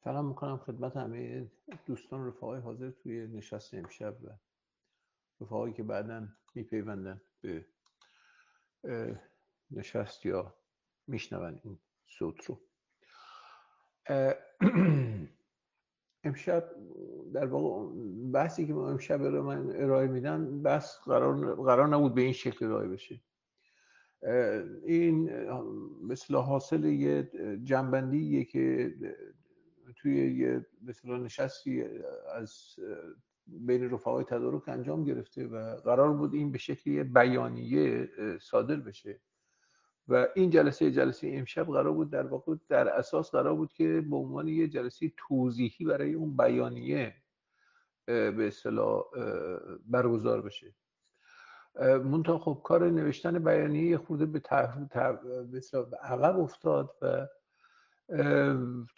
سلام میکنم خدمت همه دوستان رفقای حاضر توی نشست امشب و رفقایی که بعداً میپیوندن به نشست یا میشنون این صوت رو. امشب در واقع بحثی که ما امشب رو من ارائه میدم بحث قرار نبود به این شکل ارائه بشه. این مثل حاصل یه جنبندیه که توی یه مثلا نشستی از بین رفقای تدارک انجام گرفته و قرار بود این به شکلی بیانیه صادر بشه و این جلسه امشب قرار بود در واقع در اساس قرار بود که به عنوان یه جلسه توضیحی برای اون بیانیه به اصطلاح برگزار بشه. منتها خب کار نوشتن بیانیه خورده به عقب افتاد و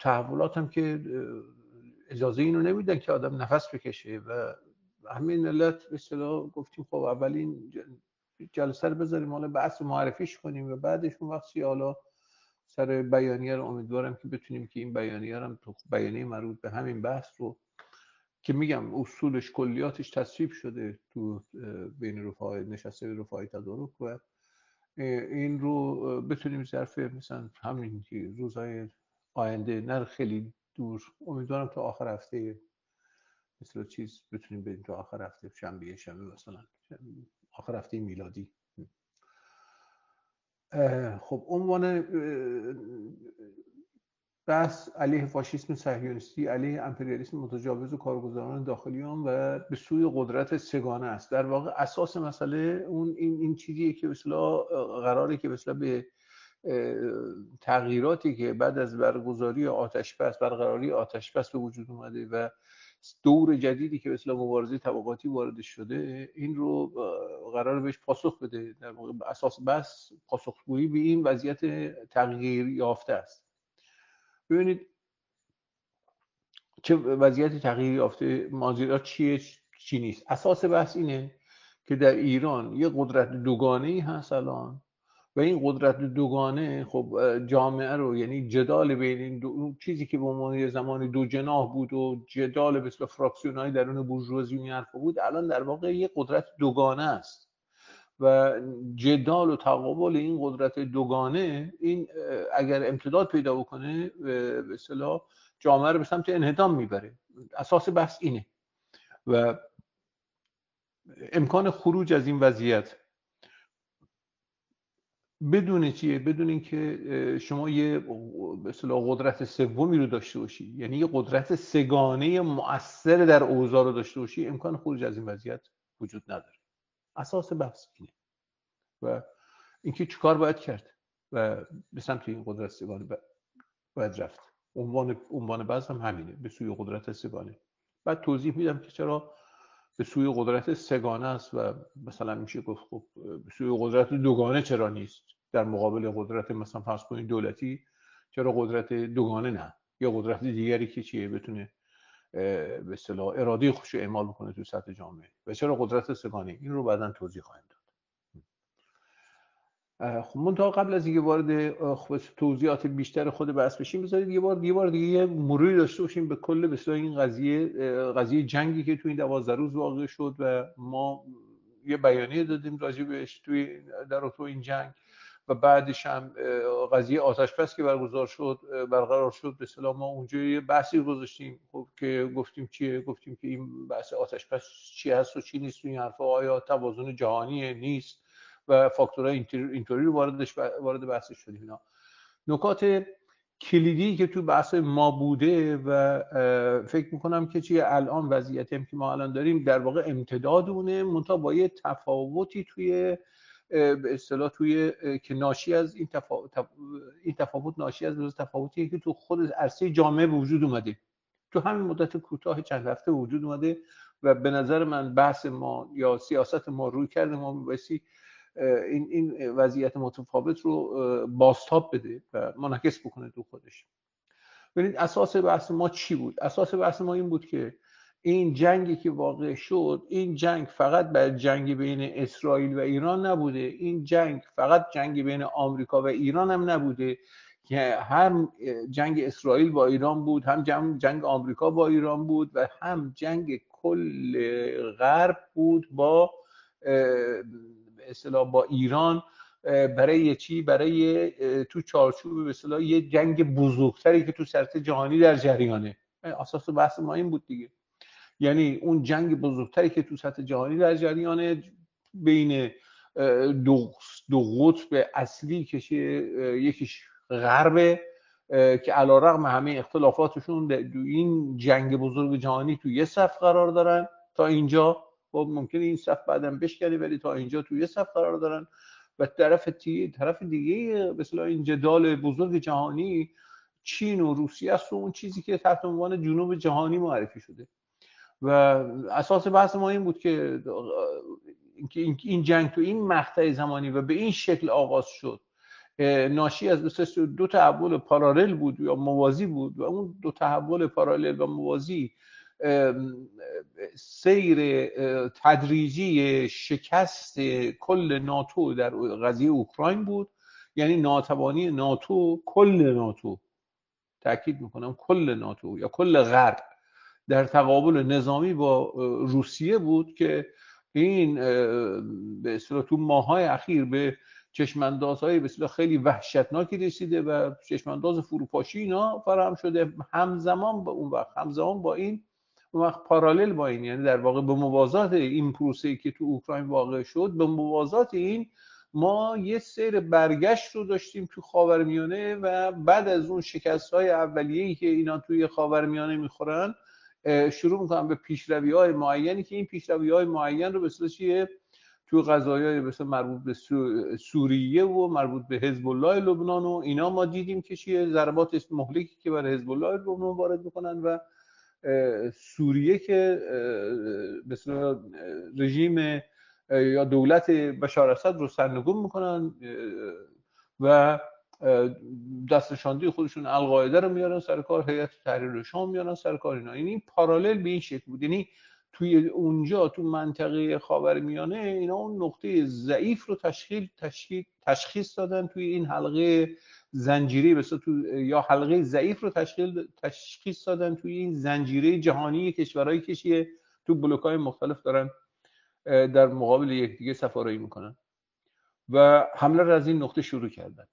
تحولات هم که اجازه اینو نمیدن که آدم نفس بکشه و همین علت به اصطلاح گفتیم خب اولین جلسه رو بذاریم حالا بحث معرفیش کنیم و بعدش اون وقت حالا سر بیانیه رو امیدوارم که بتونیم که این بیانیه رو تو بیانیه مربوط به همین بحث رو که میگم اصولش کلیاتش تصویب شده تو بین رفقای نشسته رفقای تدارک و این رو بتونیم ظرف مثلا همین روزهای آینده نه خیلی دور امیدوارم تا آخر هفته مثلا چیز بتونیم بریم تا آخر هفته شنبه مثلا آخر هفته میلادی. خب عنوان بحث علیه فاشیسم صهیونیستی، علیه امپریالیسم متجاوز و کارگزاران داخلیان و به سوی قدرت سگانه است. در واقع اساس مسئله اون این چیزیه که به اصطلاح قراره که به اصطلاح به تغییراتی که بعد از برگزاری برقراری آتش‌بس به وجود اومده و دور جدیدی که به اصطلاح مبارزه طبقاتی وارد شده این رو قرار بهش پاسخ بده. در واقع اساس بحث پاسخگویی به این وضعیت تغییر یافته است. ببینید چه وضعیت تغییر یافته ماجرا چیه چی نیست. اساس بحث اینه که در ایران یه قدرت دوگانه‌ای هست الان و این قدرت دوگانه خب جامعه رو یعنی جدال بین این دو چیزی که به عنوان زمانی دو جناح بود و جدال به اصطلاح فراکسیون‌های درون بورژوازی این حرفا بود الان در واقع یه قدرت دوگانه است و جدال و تقابل این قدرت دوگانه این اگر امتداد پیدا بکنه به اصطلاح جامعه رو به سمت انهدام میبره. اساس بحث اینه و امکان خروج از این وضعیت بدون چیه؟ بدون اینکه شما یه به اصطلاح قدرت سومی رو داشته باشی، یعنی یه قدرت سگانه مؤثر در اوضاع رو داشته باشی، امکان خروج از این وضعیت وجود نداره. اساس بحث اینه و اینکه چیکار باید کرد و به سمت این قدرت سگانه باید رفت. عنوان بحث هم همینه، به سوی قدرت سگانه. بعد توضیح میدم که چرا به سوی قدرت سگانه است و مثلا میشه گفت خب به سوی قدرت دوگانه چرا نیست، در مقابل قدرت مثلا فرض کنید دولتی چرا قدرت دوگانه نه، یا قدرت دیگری که چیه بتونه به اصطلاح اراده خودش رو اعمال بکنه تو سطح جامعه و چرا قدرت سگانه. این رو بعداً توضیح خواهیم داد. خب منتها قبل از اینکه وارد توضیحات بیشتر خود بحث بشیم بذارید یه بار دیگه مروری داشته باشیم به کل به اصطلاح این قضیه جنگی که تو این 12 روز واقع شد و ما یه بیانیه دادیم راجع بهش در این جنگ و بعدش هم قضیه آتش‌بس که برقرار شد به اصطلاح ما اونجا یه بحثی گذاشتیم خب که گفتیم که این بحث آتش‌بس چی هست و چی نیست، این حرفا آیا توازن جهانی نیست و فاکتورهای اینطوری رو وارد بحثش شدیم. اینا نکات کلیدی که تو بحث ما بوده و فکر میکنم که چیه الان وضعیتی هم که ما الان داریم در واقع امتداد اونه، منتها با یه تفاوتی توی به اصطلاح توی که ناشی از این تفاوت ناشی از تفاوتی که تو خود عرصه جامعه به وجود اومده تو همین مدت کوتاه چند هفته وجود اومده و به نظر من بحث ما یا سیاست ما روی کرده ما میبایستی این وضعیت متفاوت رو بازتاب بده و منعکس بکنه تو خودش. ببینید اساس بحث ما چی بود؟ اساس بحث ما این بود که این جنگی که واقع شد این جنگ فقط بر جنگ بین اسرائیل و ایران نبوده، این جنگ فقط جنگ بین آمریکا و ایران هم نبوده، که هم جنگ اسرائیل با ایران بود، هم جنگ آمریکا با ایران بود و هم جنگ کل غرب بود با به اصطلاح با ایران. برای چی؟ برای تو چارچوب به اصطلاح یه جنگ بزرگتری که تو سطح جهانی در جریانه. اساس بحث ما این بود دیگه، یعنی اون جنگ بزرگتری که تو سطح جهانی در جریانه بین دو قطب اصلی که یکیش غربه که علیرغم همه اختلافاتشون دو این جنگ بزرگ جهانی تو یه صف قرار دارن تا اینجا. خب ممکنه این صف بعدم بشکنه ولی تا اینجا تو یه صف قرار دارن و طرف دیگه مثلا این جدال بزرگ جهانی چین و روسیه است و اون چیزی که تحت عنوان جنوب جهانی معرفی شده. و اساس بحث ما این بود که این جنگ تو این مقطع زمانی و به این شکل آغاز شد ناشی از دو تحول پارالل بود یا موازی بود و اون دو تحول پارالل و موازی سیر تدریجی شکست کل ناتو در قضیه اوکراین بود. یعنی ناتوانی ناتو، کل ناتو، تأکید میکنم کل ناتو یا کل غرب، در تقابل نظامی با روسیه بود که این به اصطلاح تو ماه‌های اخیر به چشماندازهای به اصطلاح خیلی وحشتناکی رسیده و چشمانداز فروپاشی اینا فراهم شده. همزمان با این اون وقت پارالل با این، یعنی در واقع به موازات این پروسه‌ای که تو اوکراین واقع شد، به موازات این ما یه سیر برگشت رو داشتیم تو خاورمیانه و بعد از اون شکست‌های اولیه‌ای که اینا توی خاورمیانه می‌خورن شروع میکنن به پیشروی‌های معینی که این پیشروی‌های معین رو به اصطلاح چیه تو قضایای مثلا مربوط به سوریه و مربوط به حزب الله لبنان و اینا ما دیدیم که چیه ضربات مهلکی که برای حزب الله لبنان وارد میکنن و سوریه که به اصطلاح رژیم یا دولت بشار اسد رو سرنگون میکنن و دستشاندهی خودشون القاعده رو میارن سر کار، هیئت تحریر شام میارن سر کار اینا. این پارالل به این شکل بود، یعنی توی اونجا تو منطقه خاورمیانه اینا اون نقطه ضعیف رو تشخیص دادن توی این حلقه زنجیره یا حلقه ضعیف رو تشخیص دادن توی این زنجیره جهانی کشورهای کشیه تو بلوک‌های مختلف دارن در مقابل یکدیگه سفارایی میکنن و حمله رو از این نقطه شروع کردن.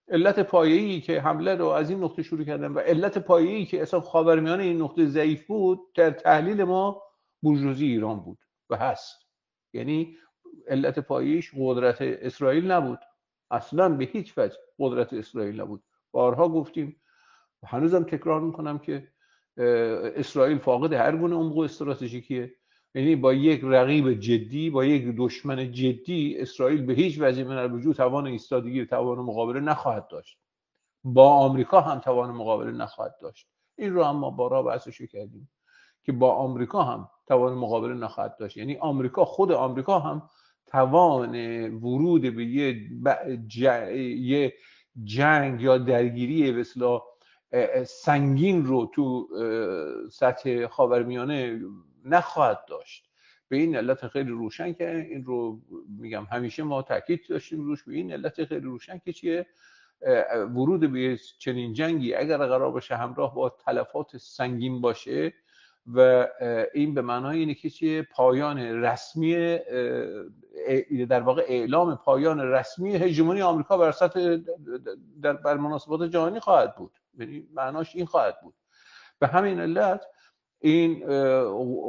علت پایه‌ای که حمله رو از این نقطه شروع کردن و علت پایه‌ای که اصلا خاورمیانه این نقطه ضعیف بود در تحلیل ما بورژوازی ایران بود و هست. یعنی علت پایه‌ایش قدرت اسرائیل نبود، اصلا به هیچ وجه قدرت اسرائیل نبود. بارها گفتیم و هنوزم تکرار میکنم که اسرائیل فاقد هر گونه عمق استراتژیکیه. یعنی با یک رقیب جدی، با یک دشمن جدی، اسرائیل به هیچ وجه من الوجود توان ایستادگی و توان مقابله نخواهد داشت. با آمریکا هم توان مقابله نخواهد داشت. این رو هم ما بارها بحثش کردیم که با آمریکا هم توان مقابله نخواهد داشت. یعنی خود آمریکا هم توان ورود به یه جنگ یا درگیری به اصطلاح سنگین رو تو سطح خاورمیانه نخواهد داشت. به این علت خیلی روشن که این رو میگم همیشه ما تاکید داشتیم روش، به این علت خیلی روشن که چیه ورود به چنین جنگی اگر قرار باشه همراه با تلفات سنگین باشه و این به معنای اینه که چیه پایان رسمی، در واقع اعلام پایان رسمی هژمونی آمریکا بر سطح بر مناسبات جهانی خواهد بود. یعنی معناش این خواهد بود. به همین علت این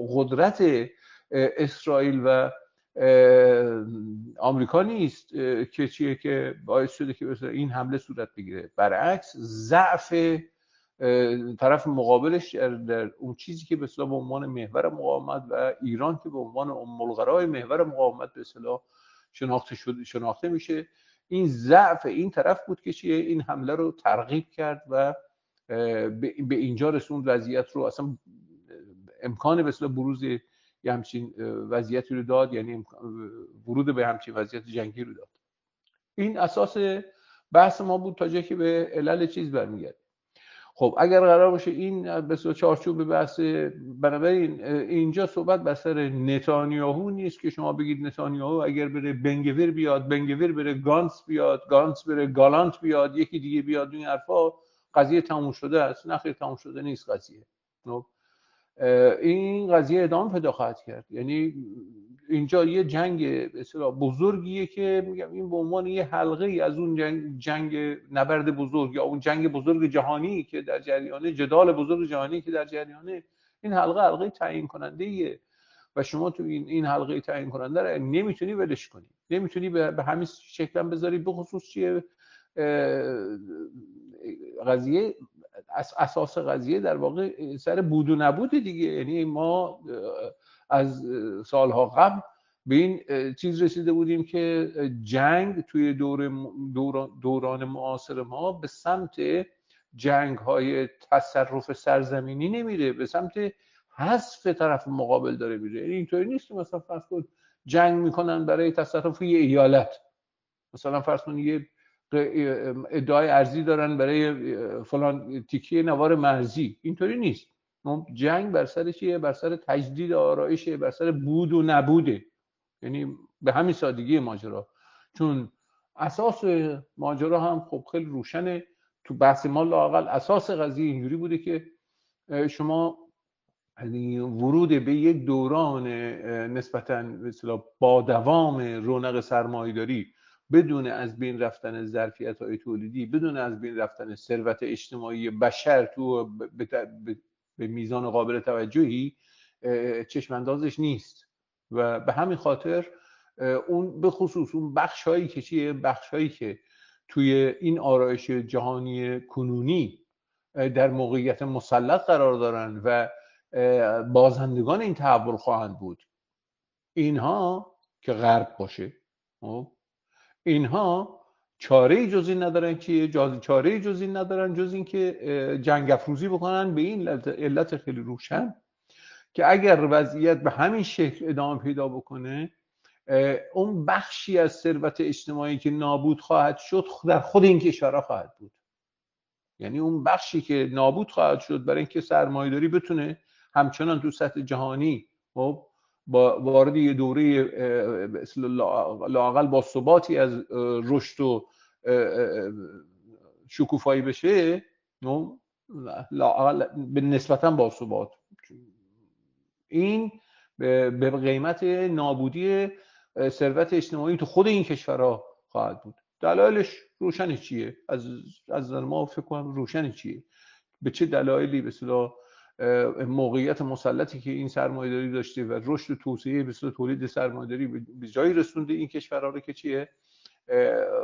قدرت اسرائیل و آمریکا نیست که چیه که باعث شده که این حمله صورت بگیره. برعکس ضعف طرف مقابلش در اون چیزی که به اصطلاح به عنوان محور مقاومت و ایران که به عنوان ام القرای محور مقاومت به اصطلاح شناخته میشه، این ضعف این طرف بود که چیه این حمله رو ترغیب کرد و به اینجا رسوند وضعیت رو، اصلا امکان به اصطلاح بروز یه همچین وضعیتی رو داد، یعنی ورود به همچین وضعیت جنگی رو داد. این اساس بحث ما بود تا جایی که به علل چیز برمیگرد. خب اگر قرار باشه این به صورت چارچوب بحث، بنابراین اینجا صحبت بر سر نتانیاهو نیست که شما بگید نتانیاهو اگر بره بنگویر بیاد، بنگویر بره گانس بیاد، گانس بره گالانت بیاد، یکی دیگه بیاد، این حرفا قضیه تموم شده است. نه خیر، تموم شده نیست قضیه. این قضیه ادامه پیدا خواهد کرد. یعنی اینجا یه جنگ به اصطلاح بزرگیه که میگم این به عنوان یه حلقه ای از اون جنگ نبرد بزرگ یا اون جنگ بزرگ جهانی که در جریانه، جدال بزرگ جهانی که در جریانه، این حلقه تعیین کننده ایه و شما تو این حلقه تعیین کننده رو نمیتونی ولش کنی، نمیتونی به همین شکل هم بذاری. به خصوص چیه قضیه، اساس قضیه در واقع سر بود و نبود دیگه. یعنی ما از سالها قبل به این چیز رسیده بودیم که جنگ توی دوران معاصر ما به سمت جنگ های تصرف سرزمینی نمیره، به سمت حذف طرف مقابل داره میره. یعنی اینطوری نیست که مثلا فرض کن جنگ میکنن برای تصرف یه ایالت، مثلا فرض کن یه ادعای ارزی دارن برای فلان تیکه نوار مرزی. اینطوری نیست. جنگ بر سر چیه؟ بر سر تجدید آرایشه، بر سر بود و نبوده. یعنی به همین سادگی ماجرا. چون اساس ماجرا هم خب خیلی روشنه تو بحث ما. لااقل اساس قضیه اینجوری بوده که شما ورود به یک دوران نسبتاً مثلا با دوام رونق سرمایه‌داری بدون از بین رفتن ظرفیت‌های تولیدی، بدون از بین رفتن ثروت اجتماعی بشر تو به میزان قابل توجهی، چشم‌اندازش نیست. و به همین خاطر اون به خصوص اون بخش‌هایی که چیه، بخش‌هایی که توی این آرایش جهانی کنونی در موقعیت مسلط قرار دارن و بازندگان این تحول خواهند بود، اینها که غرب باشه، اینها چاره جز این ندارن که چاره جز این ندارن جز این که جنگ افروزی بکنن به این علت خیلی روشن که اگر وضعیت به همین شکل ادامه پیدا بکنه، اون بخشی از ثروت اجتماعی که نابود خواهد شد در خود این کشورها خواهد بود. یعنی اون بخشی که نابود خواهد شد برای اینکه سرمایه‌داری بتونه همچنان تو سطح جهانی با وارد یه دوره لااقل با ثباتی از رشد و شکوفایی بشه، لااقل به نسبتاً با ثبات، این به قیمت نابودی ثروت اجتماعی تو خود این کشورها خواهد بود. دلایلش روشن چیه؟ از ما فکر کنم روشن چیه. به چه دلایلی به اصطلاح موقعیت مسلطی که این سرمایه‌داری داشته و رشد و توسعه به اصطلاح تولید سرمایه‌داری به جایی رسونده این کشورها رو که چیه،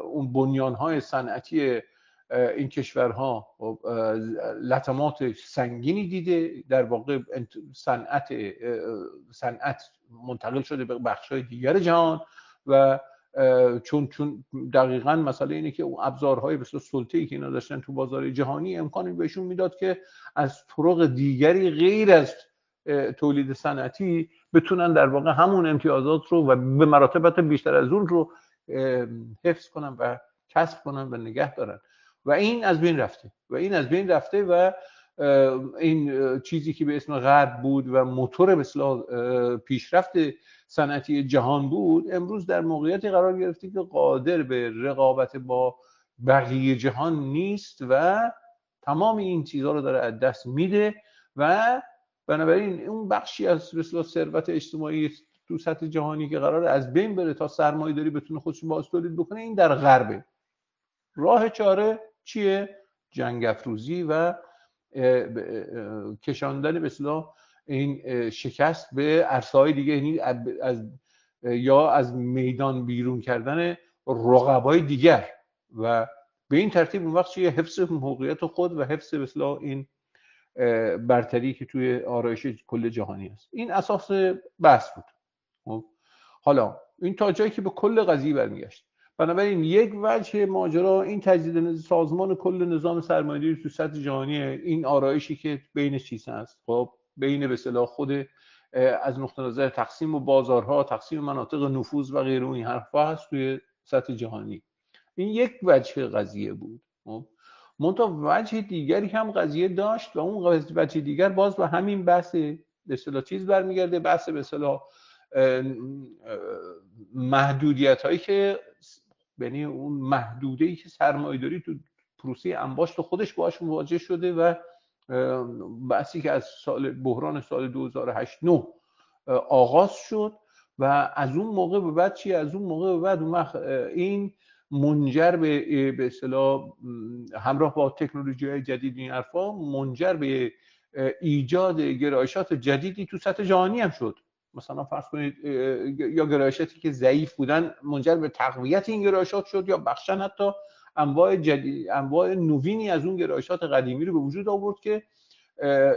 اون بنیان‌های صنعتی این کشورها لطمات سنگینی دیده. در واقع صنعت منتقل شده به بخش‌های دیگر جهان و چون دقیقاً مسئله اینه که اون ابزارهای به اصطلاح سلطه‌ای که اینا داشتن تو بازار جهانی امکانی بهشون میداد که از طرق دیگری غیر از تولید صنعتی بتونن در واقع همون امتیازات رو و به مراتب بیشتر از اون رو حفظ کنن و کسب کنن و نگه دارن. و این از بین رفته و این چیزی که به اسم غرب بود و موتور به اصطلاح پیشرفت صنعتی جهان بود، امروز در موقعیتی قرار گرفته که قادر به رقابت با بقیه جهان نیست و تمام این چیزها رو داره از دست میده و بنابراین اون بخشی از به اصطلاح ثروت اجتماعی تو سطح جهانی که قراره از بین بره تا سرمایه‌داری بتونه خودش باز تولید بکنه، این در غربه. راه چاره چیه؟ جنگ افروزی و کشاندن به اصطلاح این شکست به عرصه‌های دیگه، یعنی از میدان بیرون کردن رقبای دیگر و به این ترتیب اون وقت چیه؟ حفظ موقعیت خود و حفظ به اصطلاح این برتری که توی آرایش کل جهانی است. این اساس بحث بود. حالا این تا جایی که به کل قضیه برمیگشت. بنابراین یک وجه ماجرا این تجدید سازمان کل نظام سرمایه‌داری تو سطح جهانی، این آرایشی که بین چیز هست، خب بین به اصطلاح خود از نقطه نظر تقسیم و بازارها، تقسیم مناطق نفوذ و غیره این حرفا هست توی سطح جهانی. این یک وجه قضیه بود. منتها وجه دیگری هم قضیه داشت و اون وجه دیگر باز به همین بحث به اصطلاح چیز برمیگرده، بحث به اصطلاح محدودیت هایی که یعنی اون محدوده‌ای که سرمایه‌داری تو پروسه انباشت خودش باهاش مواجه شده و بحثی که از بحران سال 2008 آغاز شد و از اون موقع به بعد از اون موقع به بعد این منجر به اصطلاح همراه با تکنولوژی‌های جدید این حرفا منجر به ایجاد گرایشات جدیدی تو سطح جهانی هم شد. مثلا فرض کنید یا گرایشاتی که ضعیف بودن منجر به تقویت این گرایشات شد، یا بخشن حتی انواع نوینی از اون گرایشات قدیمی رو به وجود آورد که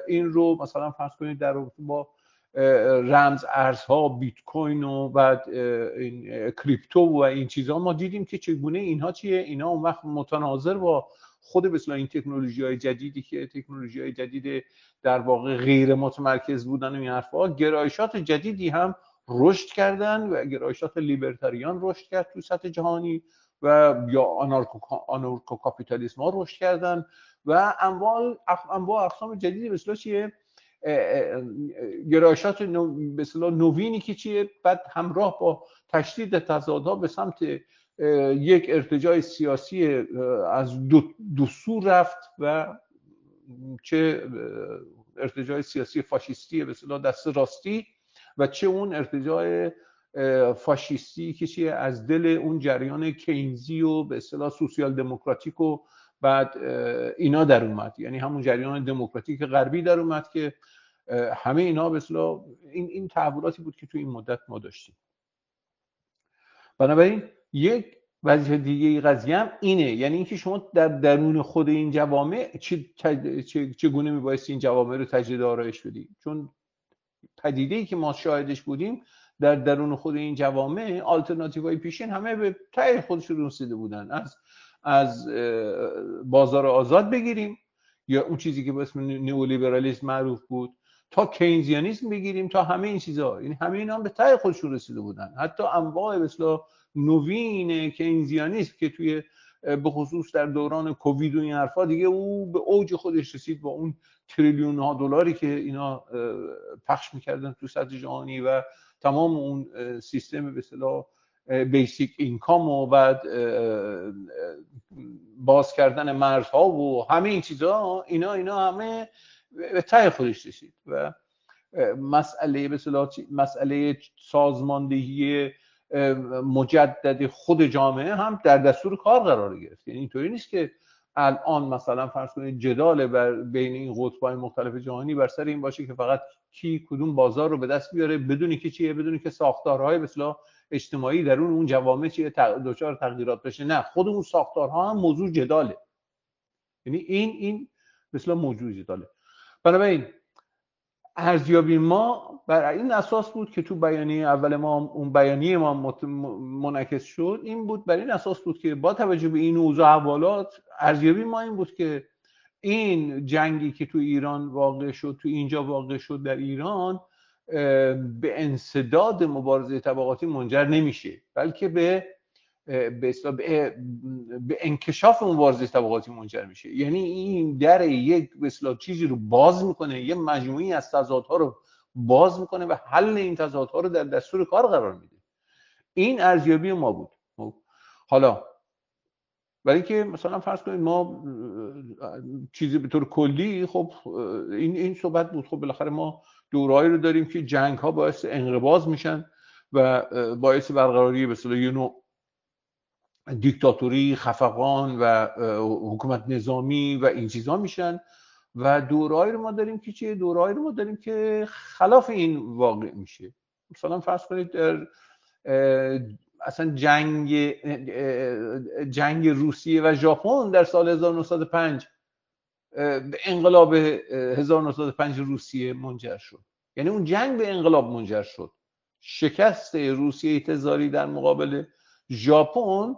این رو مثلا فرض کنید در رابطه با رمز ارزها، بیت کوین و بعد این کریپتو و این چیزها ما دیدیم که چگونه اینها اینا اون وقت متناظر با خود به اصطلاح این تکنولوژی‌های جدیدی که تکنولوژی‌های جدید در واقع غیر متمرکز بودن و این حرفا، گرایشات جدیدی هم رشد کردن و گرایشات لیبرتاریان رشد کرد تو سطح جهانی و یا آنارکو کاپیتالیسم ها رشد کردن و انواع اقسام جدیدی مثلا چیه گرایشات به اصطلاح نوینی که چیه بعد همراه با تشدید تضادها به سمت یک ارتجاع سیاسی از دو سو رفت و چه ارتجاع سیاسی فاشیستی به اصطلاح دست راستی و چه اون ارتجاع فاشیستی که چیه از دل اون جریان کینزی و به اصطلاح سوسیال دموکراتیک و بعد اینا در اومد، یعنی همون جریان دموکراتیک غربی در اومد که همه اینا به اصطلاح این تحولاتی بود که تو این مدت ما داشتیم. بنابراین یک وجه دیگه قضیه هم اینه، یعنی اینکه شما در درون خود این جوامع چگونه میبایستی این جوامع رو تجدید آرایش بدی، چون پدیده‌ای که ما شاهدش بودیم در درون خود این جوامع آلترناتیوهای پیشین همه به ته خودشون رسیده بودن، از بازار آزاد بگیریم یا اون چیزی که به اسم نئولیبرالیسم معروف بود تا کینزیانیسم بگیریم تا همه این چیزها، یعنی همه اینا هم به ته خودشون رسیده بودن. حتی انواع به اصطلاح نوین کینزیانیسم که توی به خصوص در دوران کووید و این حرفا دیگه او به اوج خودش رسید با اون تریلیون ها دلاری که اینا پخش میکردن تو سطح جهانی و تمام اون سیستم به اصطلاح بیسیک اینکام و بعد باز کردن مرزها و همه این چیزها اینا همه به ته خودش رسید و مسئله به اصطلاح مسئله سازماندهی مجدد خود جامعه هم در دستور کار قرار گرفت. یعنی اینطوری نیست که الان مثلا فرض کنید جدال بین این قطب‌های مختلف جهانی بر سر این باشه که فقط کی کدوم بازار رو به دست بیاره بدونی که چیه، بدونی که ساختارهای به اصطلاح اجتماعی درون اون جوامع چیه دچار تغییرات بشه. نه، خود اون ساختارها هم موضوع جداله، یعنی این به اصطلاح موضوع جداله. بنابراین ارزیابی ما بر این اساس بود که تو بیانیه اول ما اون بیانیه ما منعکس شد، این بود بر این اساس بود که با توجه به این اوضاع احوالات ارزیابی ما این بود که این جنگی که تو ایران واقع شد، تو اینجا واقع شد در ایران، به انسداد مبارزه طبقاتی منجر نمیشه، بلکه به انکشاف مبارزه طبقاتی منجر میشه. یعنی این در یک به اصطلاح چیزی رو باز میکنه، یه مجموعی از تضادها رو باز میکنه و حل این تضادها رو در دستور کار قرار میده. این ارزیابی ما بود. حالا برای اینکه مثلا فرض کنید ما چیزی به طور کلی خب این صحبت بود، خب بالاخره ما دورهایی رو داریم که جنگ ها باعث انقباض میشن و باعث برقراری به اصطلاح یه نوع دیکتاتوری، خفقان و حکومت نظامی و این چیزا میشن و دورهایی رو ما داریم که چیه؟ دورهایی رو ما داریم که خلاف این واقع میشه. مثلا فرض کنید در اصلا جنگ روسیه و ژاپن در سال 1905 به انقلاب 1905 روسیه منجر شد. یعنی اون جنگ به انقلاب منجر شد. شکست روسیه تزاری در مقابل ژاپن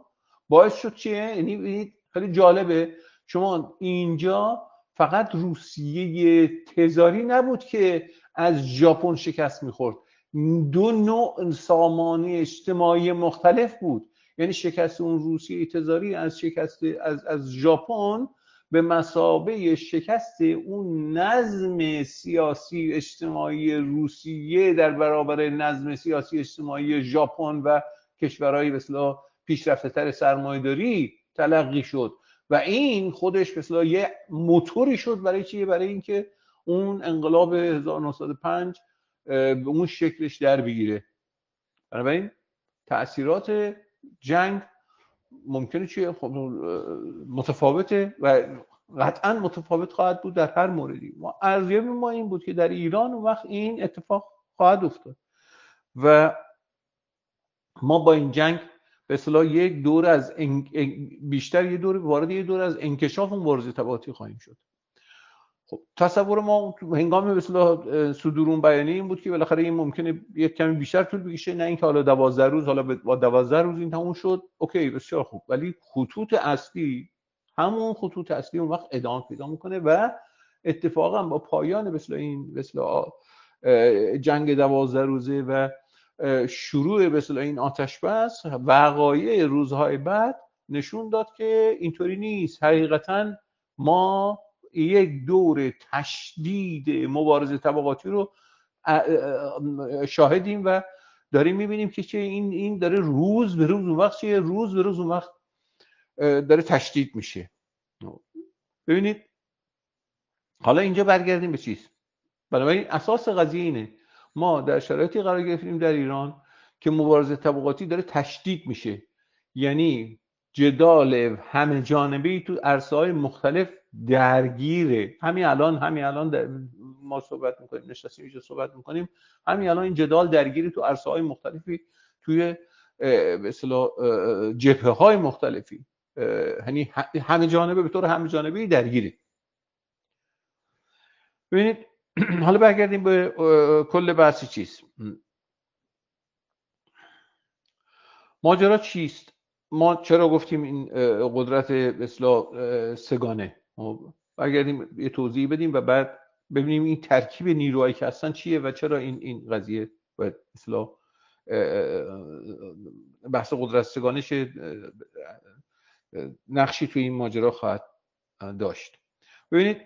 باعث شد چیه؟ یعنی خیلی جالبه، شما اینجا فقط روسیه تزاری نبود که از ژاپن شکست میخورد، دو نوع سامانی اجتماعی مختلف بود. یعنی شکست اون روسیه تزاری از ژاپن به مثابه شکست اون نظم سیاسی اجتماعی روسیه در برابر نظم سیاسی اجتماعی ژاپن و کشورهای به اصطلاح پیشرفته‌تر سرمایه‌داری تلقی شد و این خودش به اصطلاح یه موتوری شد برای چیه؟ برای اینکه اون انقلاب 1905 به اون شکلش در بگیره. بنابراین تأثیرات جنگ ممکنه چیه؟ خب متفاوته و قطعا متفاوت خواهد بود در هر موردی. ما ارزیابی ما این بود که در ایران اون وقت این اتفاق خواهد افتاد و ما با این جنگ به اصطلاح یک دور از بیشتر یه دور وارد یه دور از انکشاف مبارزه طبقاتی خواهیم شد. خب تصور ما هنگام به اصطلاح صدور بیانیه این بود که بالاخره این ممکنه یک کمی بیشتر طول بکشه، نه اینکه حالا 12 روز، حالا با 12 روز این تموم شد، اوکی بسیار خوب، ولی خطوط اصلی، همون خطوط اصلی اون وقت ادامه پیدا میکنه و اتفاقا با پایان به اصطلاح این به اصطلاح جنگ 12 روزه و شروع به اصطلاح این آتش بس، وقایع روزهای بعد نشون داد که اینطوری نیست. حقیقتا ما یک دور تشدید مبارزه طبقاتی رو شاهدیم و داریم میبینیم که چه این داره روز به روز اون وقت چه روز به روز اون وقت داره تشدید میشه. ببینید حالا اینجا برگردیم به چیز. بنابراین اساس قضیه اینه، ما در شرایطی قرار گرفتیم در ایران که مبارزه طبقاتی داره تشدید میشه، یعنی جدال همه جانبه‌ای تو عرصه‌های مختلف درگیره. همین الان ما صحبت میکنیم، نشستیم اینجا صحبت میکنیم، همین الان این جدال درگیری تو عرصه‌های مختلفی، توی به اصطلاح جبهه‌های مختلفی، یعنی همه جانبه به طور همه جانبه‌ای درگیره. ببینید حالا برگردیم به کل بحث چیز. ماجرا چیست؟ ما چرا گفتیم این قدرت به اصطلاح سگانه؟ برگردیم یه توضیح بدیم و بعد ببینیم این ترکیب نیروهایی که هستن چیه و چرا این قضیه باید به اصطلاح بحث قدرت سگانه نقشی توی این ماجرا خواهد داشت. ببینید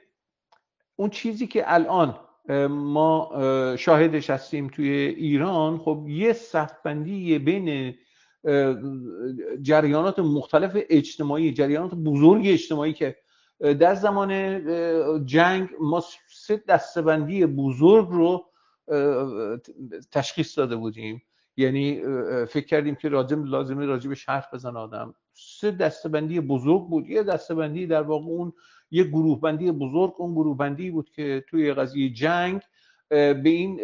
اون چیزی که الان ما شاهدش هستیم توی ایران، خب یه صف‌بندی بین جریانات مختلف اجتماعی، جریانات بزرگ اجتماعی که در زمان جنگ ما 3 دسته‌بندی بزرگ رو تشخیص داده بودیم. یعنی فکر کردیم که لازمه راجبش حرف بزنه آدم. 3 دسته‌بندی بزرگ بود. یه دسته‌بندی در واقع اون یک گروه بندی بزرگ، اون گروه بندی بود که توی قضیه جنگ به این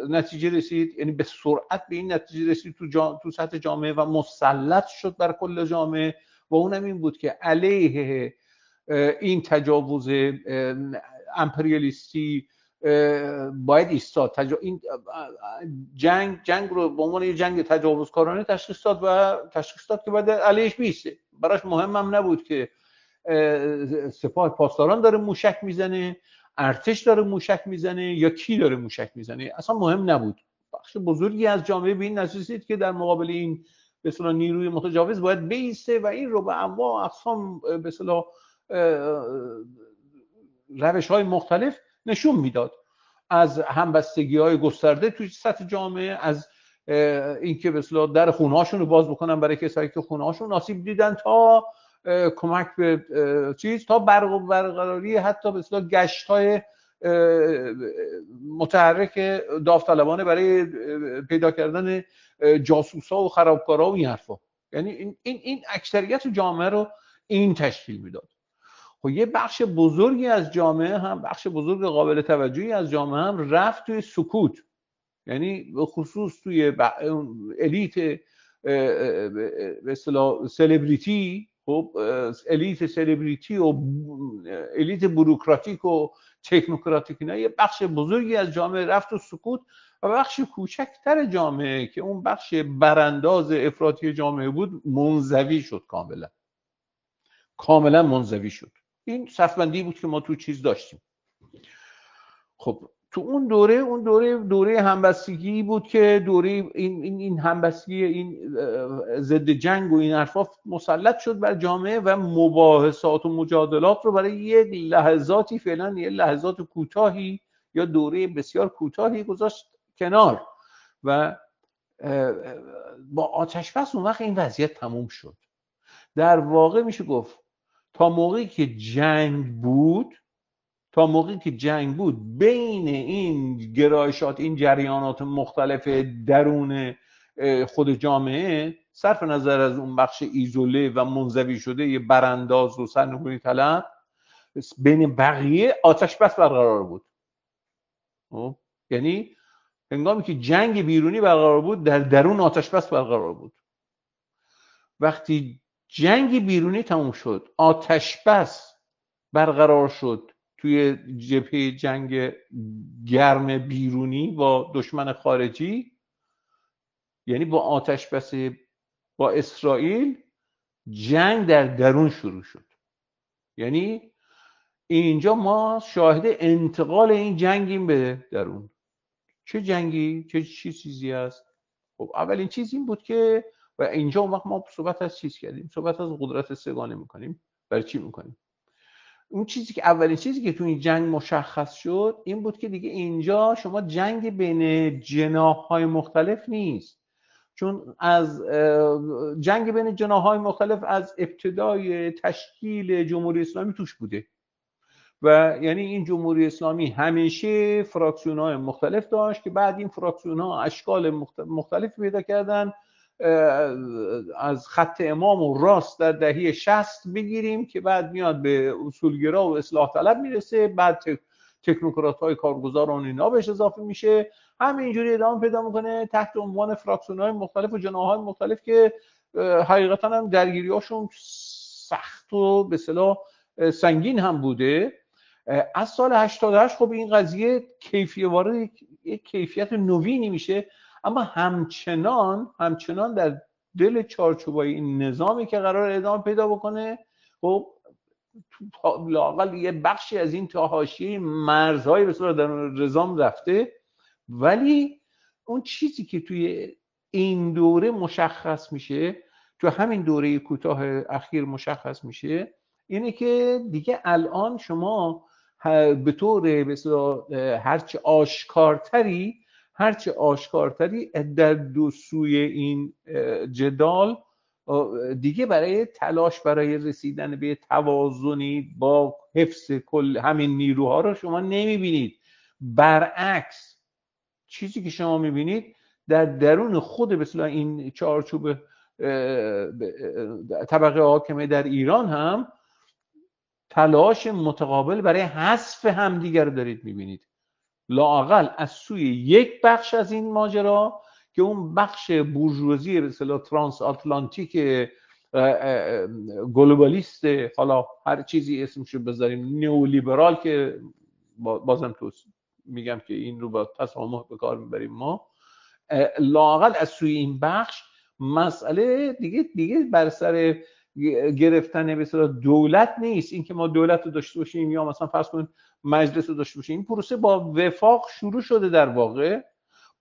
نتیجه رسید، یعنی به سرعت به این نتیجه رسید تو سطح جامعه و مسلط شد بر کل جامعه و اونم این بود که علیه این تجاوز امپریالیستی باید ایستاد. این جنگ رو به عنوان یه جنگ تجاوزکارانه تشخیص داد که باید علیهش بیسته. براش مهمم نبود که سپاه پاسداران داره موشک میزنه، ارتش داره موشک میزنه یا کی داره موشک میزنه، اصلا مهم نبود. بخش بزرگی از جامعه به این نتیجه رسید که در مقابل این به اصطلاح نیروی متجاوز باید بیسته و این رو به انواع اقسام به اصطلاح روش‌های مختلف نشون میداد، از همبستگی‌های گسترده توی سطح جامعه، از اینکه به اصطلاح در خونه‌هاشون رو باز بکنن برای کسایی که خونه‌هاشون آسیب دیدن، تا کمک به تا برقراری حتی به اصطلاح گشت‌های متحرک داوطلبانه برای پیدا کردن جاسوسا و خرابکارا و این حرفا. یعنی این اکثریت جامعه رو این تشکیل میداد. خب یه بخش بزرگی از جامعه هم، بخش بزرگ قابل توجهی از جامعه هم رفت توی سکوت، یعنی به خصوص توی الیت به اصطلاح سلبریتی، خب الیت سلبریتی و الیت بوروکراتیک و تکنوکراتیک، نه، یه بخش بزرگی از جامعه رفت تو سکوت و بخش کوچکتر جامعه که اون بخش برانداز افراطی جامعه بود منزوی شد، کاملا منزوی شد. این صف‌بندی بود که ما تو چیز داشتیم. خب تو اون دوره همبستگی بود که دوره این همبستگی، این ضد جنگ و این حرفا مسلط شد بر جامعه و مباحثات و مجادلات رو برای یک لحظاتی، فعلا یه لحظات کوتاهی یا دوره بسیار کوتاهی گذاشت کنار و با آتش‌بس اون وقت این وضعیت تموم شد. در واقع میشه گفت تا موقعی که جنگ بود بین این گرایشات، این جریانات مختلف درون خود جامعه، صرف نظر از اون بخش ایزوله و منزوی شده یه برانداز و سرنگونی طلب، بین بقیه آتش بس برقرار بود. یعنی هنگامی که جنگ بیرونی برقرار بود، در درون آتش بس برقرار بود. وقتی جنگ بیرونی تموم شد، آتش بس برقرار شد توی جبهه جنگ گرم بیرونی با دشمن خارجی، یعنی با آتش بس با اسرائیل، جنگ در درون شروع شد. یعنی اینجا ما شاهد انتقال این جنگیم به درون. چه جنگی؟ چه چیزی است؟ خب اولین چیز این بود که، و اینجا اون وقت ما صحبت از چیز کردیم، صحبت از قدرت سگانه میکنیم. برای چی میکنیم؟ اون چیزی که اولین چیزی که تو این جنگ مشخص شد این بود که دیگه اینجا شما جنگ بین جناح‌های مختلف نیست، چون از جنگ بین جناح‌های مختلف از ابتدای تشکیل جمهوری اسلامی توش بوده و یعنی این جمهوری اسلامی همیشه فراکسیون‌های مختلف داشت که بعد این فراکسیون‌ها اشکال مختلف پیدا کردن. از خط امام و راست در دهه 60 بگیریم که بعد میاد به اصولگرا و اصلاح طلب میرسه، بعد تکنوکرات‌های کارگزاران اینا بهش اضافه میشه، همینجوری ادامه پیدا میکنه تحت عنوان فراکسیون‌های مختلف و جناح‌های مختلف که حقیقتا هم درگیری‌هاشون سخت و به اصطلاح سنگین هم بوده. از سال 88 خب این قضیه وارد یک کیفیت نوینی میشه، اما همچنان در دل چارچوبای این نظامی که قرار ادامه پیدا بکنه، خب لااقل یه بخشی از این تا حاشیه مرزهای به صورت در نظام رفته، ولی اون چیزی که توی این دوره مشخص میشه، تو همین دوره کوتاه اخیر مشخص میشه، اینه که دیگه الان شما به طور مثلا هرچه آشکارتری در دو سوی این جدال دیگه برای تلاش برای رسیدن به توازنی با حفظ کل همین نیروها رو شما نمیبینید. برعکس چیزی که شما میبینید در درون خود مثلا این چارچوب طبقه حاکمه در ایران هم تلاش متقابل برای حذف همدیگر رو دارید میبینید، لااقل از سوی یک بخش از این ماجرا که اون بخش بورژوازی به اصطلاح ترانس آتلانتیک گلوبالیست، حالا هر چیزی اسمشو بذاریم، نیولیبرال، که بازم تو میگم که این رو با تسامح به کار میبریم ما، لااقل از سوی این بخش مسئله دیگه بر سر گرفتن به اصطلاح دولت نیست، این که ما دولت رو داشته باشیم یا مثلا فرض کنیم مجلس رو داشته باشیم. این پروسه با وفاق شروع شده، در واقع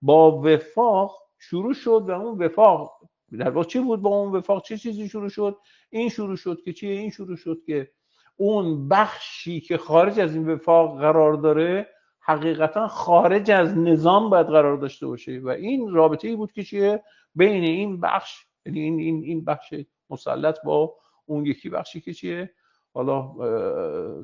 با وفاق شروع شد و اون وفاق در واقع چی بود؟ با اون وفاق چه چیزی شروع شد؟ این شروع شد که چیه؟ این شروع شد که اون بخشی که خارج از این وفاق قرار داره حقیقتا خارج از نظام باید قرار داشته باشه و این رابطه ای بود که چیه؟ بین این بخش، یعنی این بخش مسلط با اون یکی بخشی که چیه؟ حالا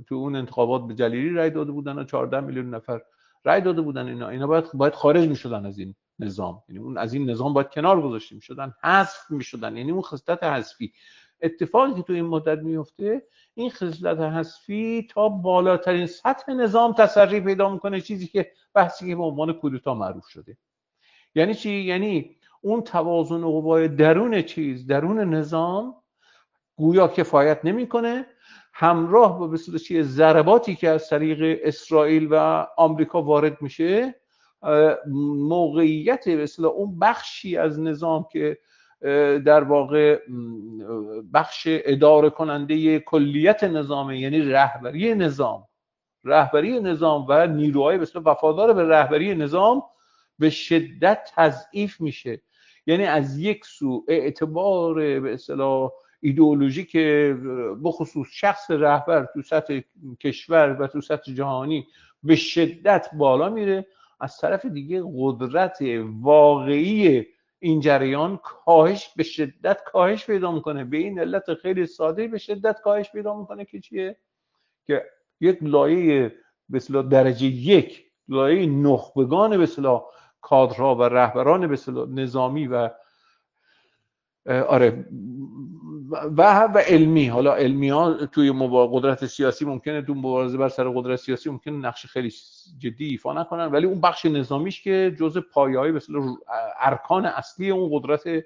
تو اون انتخابات به جلیلی رای داده بودن و 14 میلیون نفر رای داده بودن، اینا باید خارج میشدن از این نظام، یعنی اون از این نظام باید کنار گذاشته میشدن، حذف میشدن، یعنی اون خصلت حذفی. اتفاقی که تو این مدت میفته، این خصلت حذفی تا بالاترین سطح نظام تسری پیدا میکنه، چیزی که بحثی که به عنوان کودتا معروف شده. یعنی چی؟ یعنی اون توازن قوای درون نظام گویا کفایت نمیکنه، همراه با بسیاری ضرباتی که از طریق اسرائیل و آمریکا وارد میشه، موقعیت به اصطلاح اون بخشی از نظام که در واقع بخش اداره کننده کلیت نظامه، یعنی رهبری نظام، رهبری نظام و نیروهای بسیار وفادار به رهبری نظام به شدت تضعیف میشه. یعنی از یک سو اعتبار به اصطلاح ایدئولوژیک بخصوص شخص رهبر تو سطح کشور و تو سطح جهانی به شدت بالا میره، از طرف دیگه قدرت واقعی این جریان به شدت کاهش پیدا میکنه. به این علت خیلی ساده به شدت کاهش پیدا میکنه که چیه؟ که یک لایه به اصطلاح درجه یک، لایه نخبگان به اصطلاح کادرها و رهبران به اصطلاح نظامی و و علمی، حالا علمی ها توی قدرت سیاسی ممکنه تو مبارزه بر سر قدرت سیاسی ممکنه نقش خیلی جدی ایفا نکنن، ولی اون بخش نظامیش که جزء پایه‌های به اصطلاح ارکان اصلی اون قدرت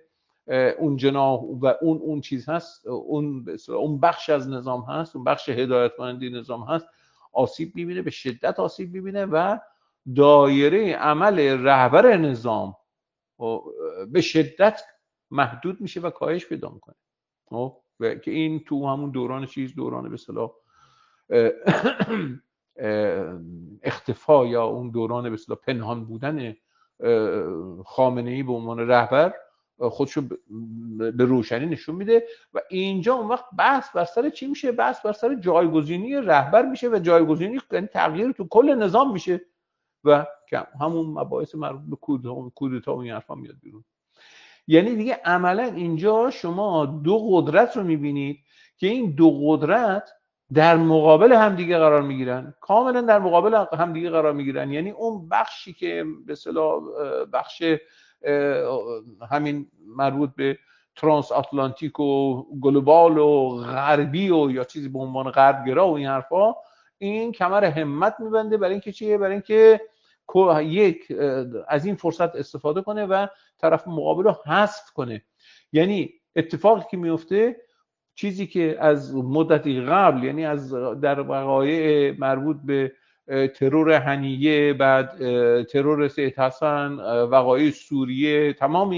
اون جناح و اون چیز هست، اون بخش از نظام هست، اون بخش هدایت کننده نظام هست، آسیب می‌بینه، به شدت آسیب می‌بینه و دایره عمل رهبر نظام به شدت محدود میشه و کاهش پیدا میکنه. که این تو همون دوران به اصطلاح اختفا یا اون دوران به اصطلاح پنهان بودن خامنه‌ای به عنوان رهبر خودشو به روشنی نشون میده و اینجا اون وقت بحث بر سر چی میشه؟ بحث بر سر جایگزینی رهبر میشه و جایگزینی یعنی تغییر تو کل نظام میشه و همون مباحث مربوط به کودتا و این حرفا میاد بیرون. یعنی دیگه عملا اینجا شما دو قدرت رو میبینید که این دو قدرت در مقابل همدیگه قرار میگیرن، کاملا در مقابل همدیگه قرار میگیرن. یعنی اون بخشی که به اصطلاح بخش همین مربوط به ترانس آتلانتیک و گلوبال و غربی و یا چیزی به عنوان غربگرا و این حرفا، این کمر همت میبنده برای اینکه چیه؟ برای اینکه یک از این فرصت استفاده کنه و طرف مقابل رو حذف کنه. یعنی اتفاقی که میفته چیزی که از مدتی قبل، یعنی از در وقایع مربوط به ترور هنیه، بعد ترور سید حسن، وقایع سوریه، تمام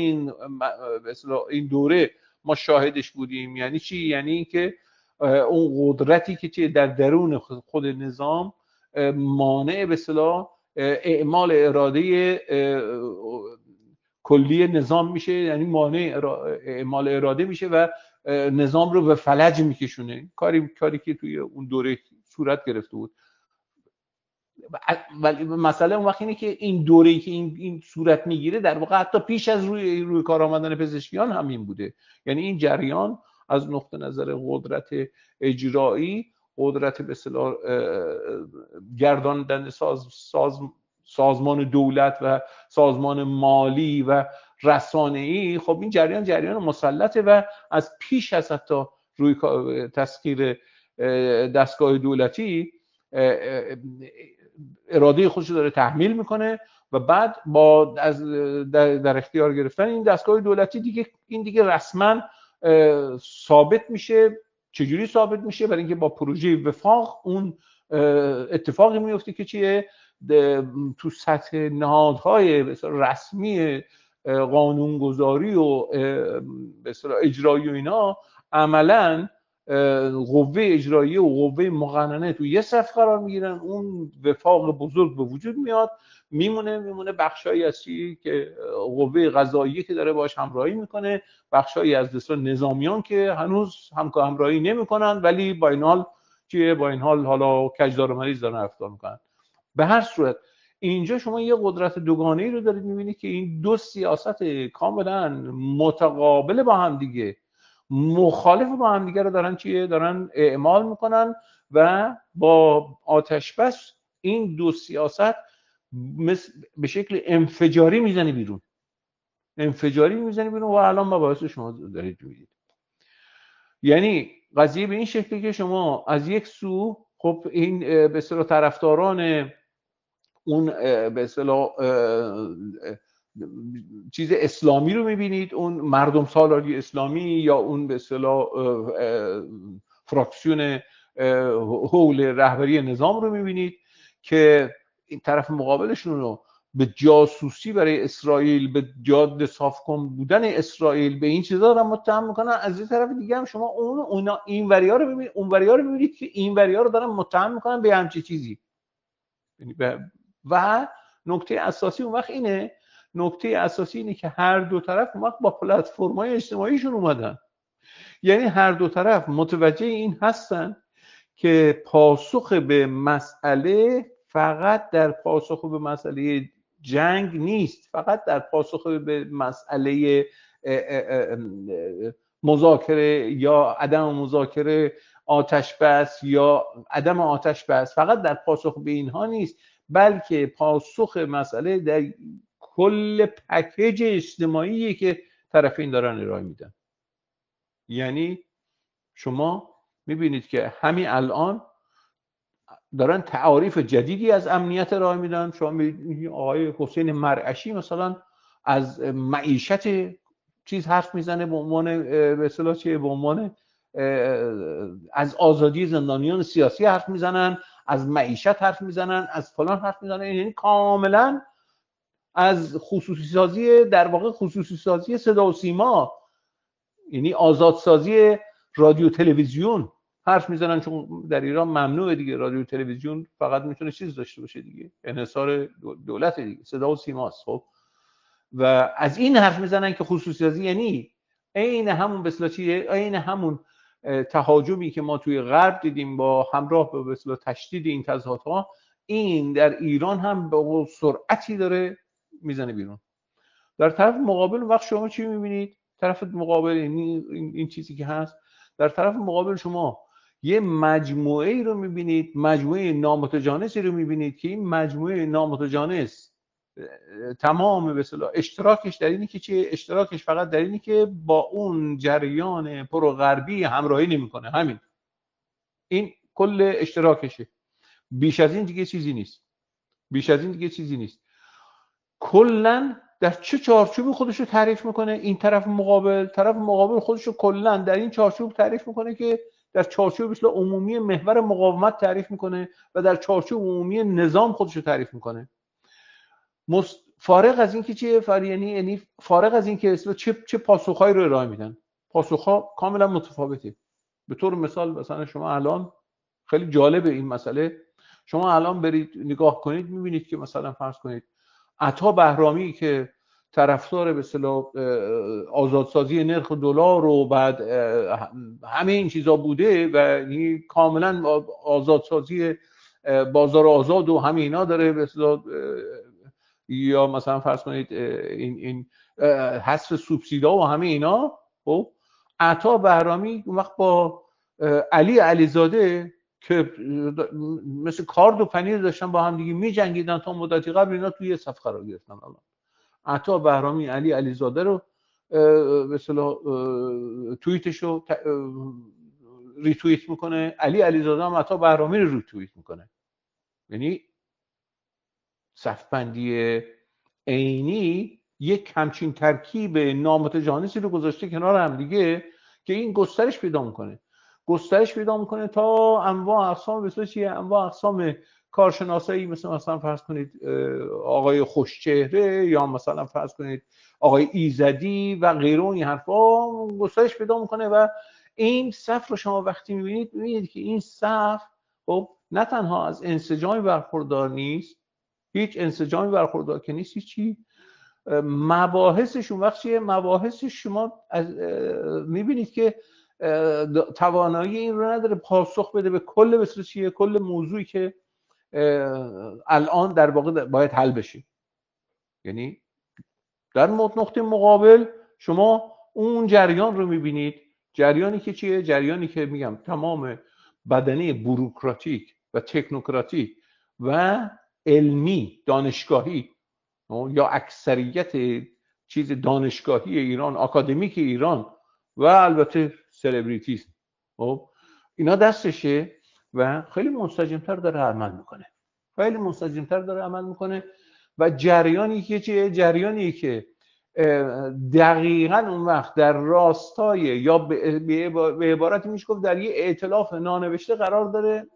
این دوره ما شاهدش بودیم. یعنی چی؟ یعنی اینکه اون قدرتی که چه در درون خود نظام مانع به اصطلاح اعمال اراده کلی نظام میشه، یعنی مانع اعمال اراده میشه و نظام رو به فلج میکشونه. کاری که توی اون دوره صورت گرفته بود. ولی مسئله اون وقت اینه که این دوره‌ای که این صورت میگیره در واقع حتی پیش از روی کار آمدن پزشکیان همین بوده. یعنی این جریان از نقطه نظر قدرت اجرایی، قدرت به اصطلاح گرداندن سازمان دولت و سازمان مالی و رسانه‌ای، خب این جریان مسلطه و از پیش از حتی روی تسخیر دستگاه دولتی اراده خودش داره تحمیل میکنه و بعد با در اختیار گرفتن این دستگاه دولتی دیگه رسما ثابت میشه. چجوری ثابت میشه؟ برای اینکه با پروژه وفاق اون اتفاقی میفته که چیه؟ تو سطح نهادهای رسمی قانونگذاری و به اصطلاح اجرایی و اینا عملاً قوه اجرایی و قوه مقننه تو یه صف قرار میگیرن. اون وفاق بزرگ به وجود میاد، میمونه بخشایی از چی که قوه قضاییه که داره باش همراهی میکنه، بخشایی از دستان نظامیان که هنوز همراهی نمیکنن ولی با این حال حالا کجدار و مریض دارن رفتار میکنن. به هر صورت اینجا شما یه قدرت دوگانه‌ای رو دارید میبینید که این دو سیاست کاملا متقابل با هم دیگه، مخالف با هم دیگه رو دارن اعمال میکنن و با آتش بس این دو سیاست به شکل انفجاری میزنه بیرون و الان مباحث شما دارید میبینید. یعنی قضیه به این شکلی که شما از یک سو خب این به اصطلاح طرفداران اون به اصطلاح چیز اسلامی رو میبینید، اون مردم سالاری اسلامی یا اون به اصطلاح فراکسیون حول رهبری نظام رو میبینید که این طرف مقابلشون رو به جاسوسی برای اسرائیل، به جاده صاف کن بودن اسرائیل، به این چیزا رو متهم میکنن. از این طرف دیگه هم شما اونا این وریا رو ببینید، اون وریا رو ببینید که این وریا رو دارن متهم میکنن به همچین چیزی. و نکته اساسی اون وقت اینه، نکته اساسی اینه که هر دو طرف اون وقت با پلتفرم‌های اجتماعیشون اومدن. یعنی هر دو طرف متوجه این هستن که پاسخ به مسئله فقط در پاسخ به مسئله جنگ نیست، فقط در پاسخ به مسئله مذاکره یا عدم مذاکره، آتش بس یا عدم آتش بس، فقط در پاسخ به اینها نیست، بلکه پاسخ مسئله در کل پکیج اجتماعی که طرفین دارن ارائه میدن. یعنی شما میبینید که همین الان دارن تعاریف جدیدی از امنیت ارائه میدن. شما میبینید آقای حسین مرعشی مثلا از معیشت چیز حرف میزنه به عنوان به اصطلاح چیه، به عنوان از آزادی زندانیان سیاسی حرف میزنن، از معیشت حرف میزنن، از فلان حرف میزنن. یعنی کاملا از خصوصی سازی، در واقع خصوصی سازی صدا و سیما، یعنی آزادسازی رادیو تلویزیون حرف میزنن، چون در ایران ممنوعه دیگه، رادیو تلویزیون فقط میتونه چیز داشته باشه دیگه، انحصار دولت دیگه، صدا و سیماست. خب و از این حرف میزنن که خصوصی سازی یعنی عین همون به اصطلاح چیه، عین همون تهاجمی که ما توی غرب دیدیم با همراه به اصطلاح تشدید این تظاهرات، این در ایران هم به سرعتی داره میزنه بیرون. در طرف مقابل وقت شما چی میبینید؟ طرف مقابل این چیزی که هست، در طرف مقابل شما یه مجموعه ای رو میبینید، مجموعه نامتجانسی رو میبینید که این مجموعه نامتجانس تمام به اصطلاح اشتراکش در اینه که چیه؟ اشتراکش فقط در اینه که با اون جریان پروغربی همراهی نمیکنه. همین، این کل اشتراکشه، بیش از این دیگه چیزی نیست، بیش از این دیگه چیزی نیست. کلا در چه چارچوبی خودش رو تعریف میکنه این طرف مقابل خودش رو کلا در این چارچوب تعریف میکنه که در چارچوب اصلا عمومی محور مقاومت تعریف میکنه و در چارچوب عمومی نظام خودش رو تعریف میکنه. فارغ از این که چیه، یعنی فارغ از این که چه پاسخهایی رو ارائه میدن. پاسخها کاملا متفاوته. به طور مثال مثلا شما الان خیلی جالبه این مسئله، شما الان برید نگاه کنید میبینید که مثلا فرض کنید عطا بهرامی که طرفدار به اصطلاح آزادسازی نرخ دلار و بعد همه این چیزا بوده و کاملا آزادسازی بازار آزاد و همه اینا داره به اصطلاح، یا مثلا فرض کنید این حذف سوبسیدا و همه اینا. خب عطا بهرامی اون وقت با علی علیزاده که مثل کارد و پنیر داشتن با هم دیگه می‌جنگیدن تا مدتی قبل، اینا توی صف قرار گرفتن. الان عطا بهرامی علی علیزاده رو به اصطلاح توییتش رو ریتوییت میکنه، علی علیزاده هم عطا بهرامی رو ریتوییت میکنه. یعنی صفبندی عینی یک همچین ترکیب نامتجانسی رو گذاشته کنار هم دیگه که این گسترش پیدا میکنه تا انواع اقسام مثل چیه، انواع اقسام کارشناسایی مثلا فرض کنید آقای خوشچهره یا مثلا فرض کنید آقای ایزدی و غیره، این حرفا گسترش پیدا میکنه و این صف رو شما وقتی میبینید که این صف خب نه تنها از انسجامی برخوردار نیست، هیچ انسجامی برخوردار که نیست، هیچی مباحثشون وقت چیه، مباحثش شما میبینید که توانایی این رو نداره پاسخ بده به کل بسیار چیه، کل موضوعی که الان در واقع باید حل بشه. یعنی در نقطه مقابل شما اون جریان رو میبینید، جریانی که چیه، جریانی که میگم تمام بدنه بوروکراتیک و تکنوکراتیک و علمی دانشگاهی یا اکثریت چیز دانشگاهی ایران، آکادمیک ایران و البته سلبریتیز، خب اینا دستشه و خیلی منسجم‌تر داره عمل میکنه، و جریانی که چیه، جریانی که دقیقاً اون وقت در راستای یا به عبارتی میشه گفت در یه ائتلاف نانوشته قرار داره،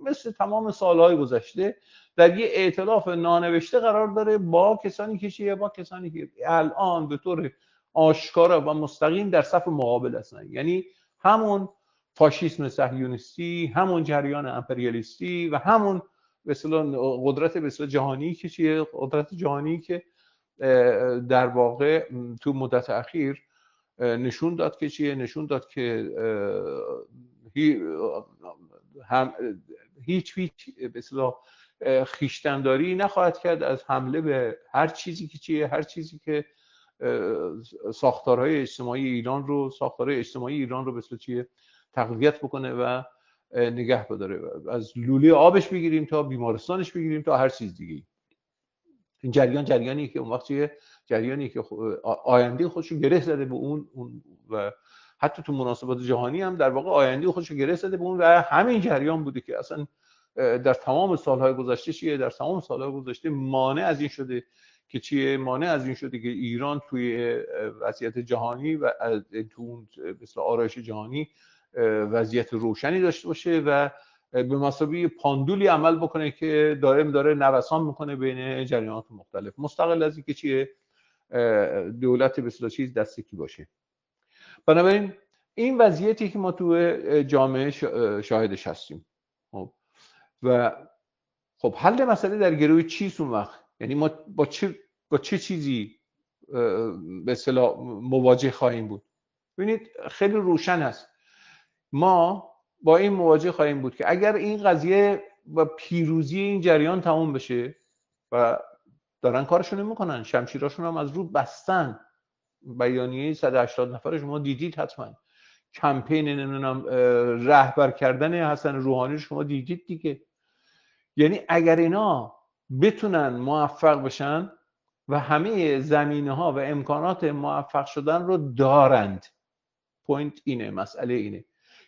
مثل تمام سالهای گذشته در یه ائتلاف نانوشته قرار داره با کسانی که چیه، با کسانی که الان به طور آشکارا و مستقیم در صف مقابل هستن. یعنی همون فاشیسم صهیونیستی، همون جریان امپریالیستی و همون به اصطلاح قدرت به اصطلاح جهانی که چیه، قدرت جهانی که در واقع تو مدت اخیر نشون داد که چیه، نشون داد که هیچ به اصطلاح خویشتنداری نخواهد کرد از حمله به هر چیزی که چیه، هر چیزی که ساختارهای اجتماعی ایران رو به اصطلاح چیه تقویت بکنه و نگه بداره، از لوله آبش بگیریم تا بیمارستانش بگیریم تا هر چیز دیگه. این جریانی که اون وقت چیه، جریانی که آینده خودشو گره زده به اون و حتی تو مناسبات جهانی هم در واقع آینده خودشو گره زده به اون و همین جریان بوده که اصلا در تمام سالهای گذشته چیه، در تمام سالهای گذشته مانع از این شده که ایران توی وضعیت جهانی و تو اون مثلا آرایش جهانی وضعیت روشنی داشته باشه و به مثابه پاندولی عمل بکنه که داره نوسان میکنه بین جریانات مختلف، مستقل از اینکه چیه دولت به اصطلاح چیز دست کی باشه. بنابراین این وضعیتی که ما تو جامعه شاهدش هستیم. و خب حل مسئله در گروه چیست اون وقت؟ یعنی ما با چه چیزی به اصطلاح مواجه خواهیم بود؟ ببینید خیلی روشن است، ما با این مواجه خواهیم بود که اگر این قضیه با پیروزی این جریان تموم بشه و دارن کارشون میکنن، شمشیراشون هم از رو بستن، بیانیه 180 نفر شما دیدید حتما، کمپین نمیدونم رهبر کردن حسن روحانی شما دیدید دیگه. یعنی اگر اینا بتونن موفق بشن و همه زمینه ها و امکانات موفق شدن رو دارند، پوینت اینه، مسئله اینه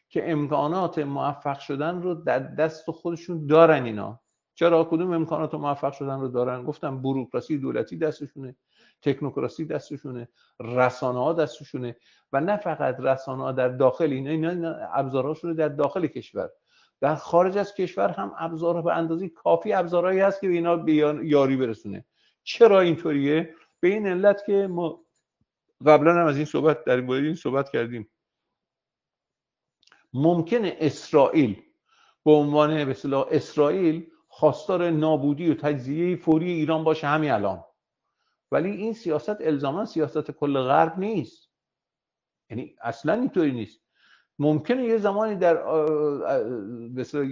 که امکانات موفق شدن رو در دست خودشون دارن. اینا چرا؟ کدوم امکانات موفق شدن رو دارن؟ گفتم بوروکراسی دولتی دستشونه، تکنوکراسی دستشونه، رسانه ها دستشونه و نه فقط رسانه ها در داخل، اینا ابزاراشون در داخل کشور، در خارج از کشور هم ابزارها به اندازه کافی ابزارهایی هست که به اینا یاری برسونه. چرا اینطوریه؟ به این علت که ما قبلا هم از این صحبت در این صحبت کردیم، ممکنه اسرائیل به عنوان به اصطلاح اسرائیل خواستار نابودی و تجزیه فوری ایران باشه همین الان، ولی این سیاست الزاما سیاست کل غرب نیست، یعنی اصلا اینطوری نیست. ممکنه یه زمانی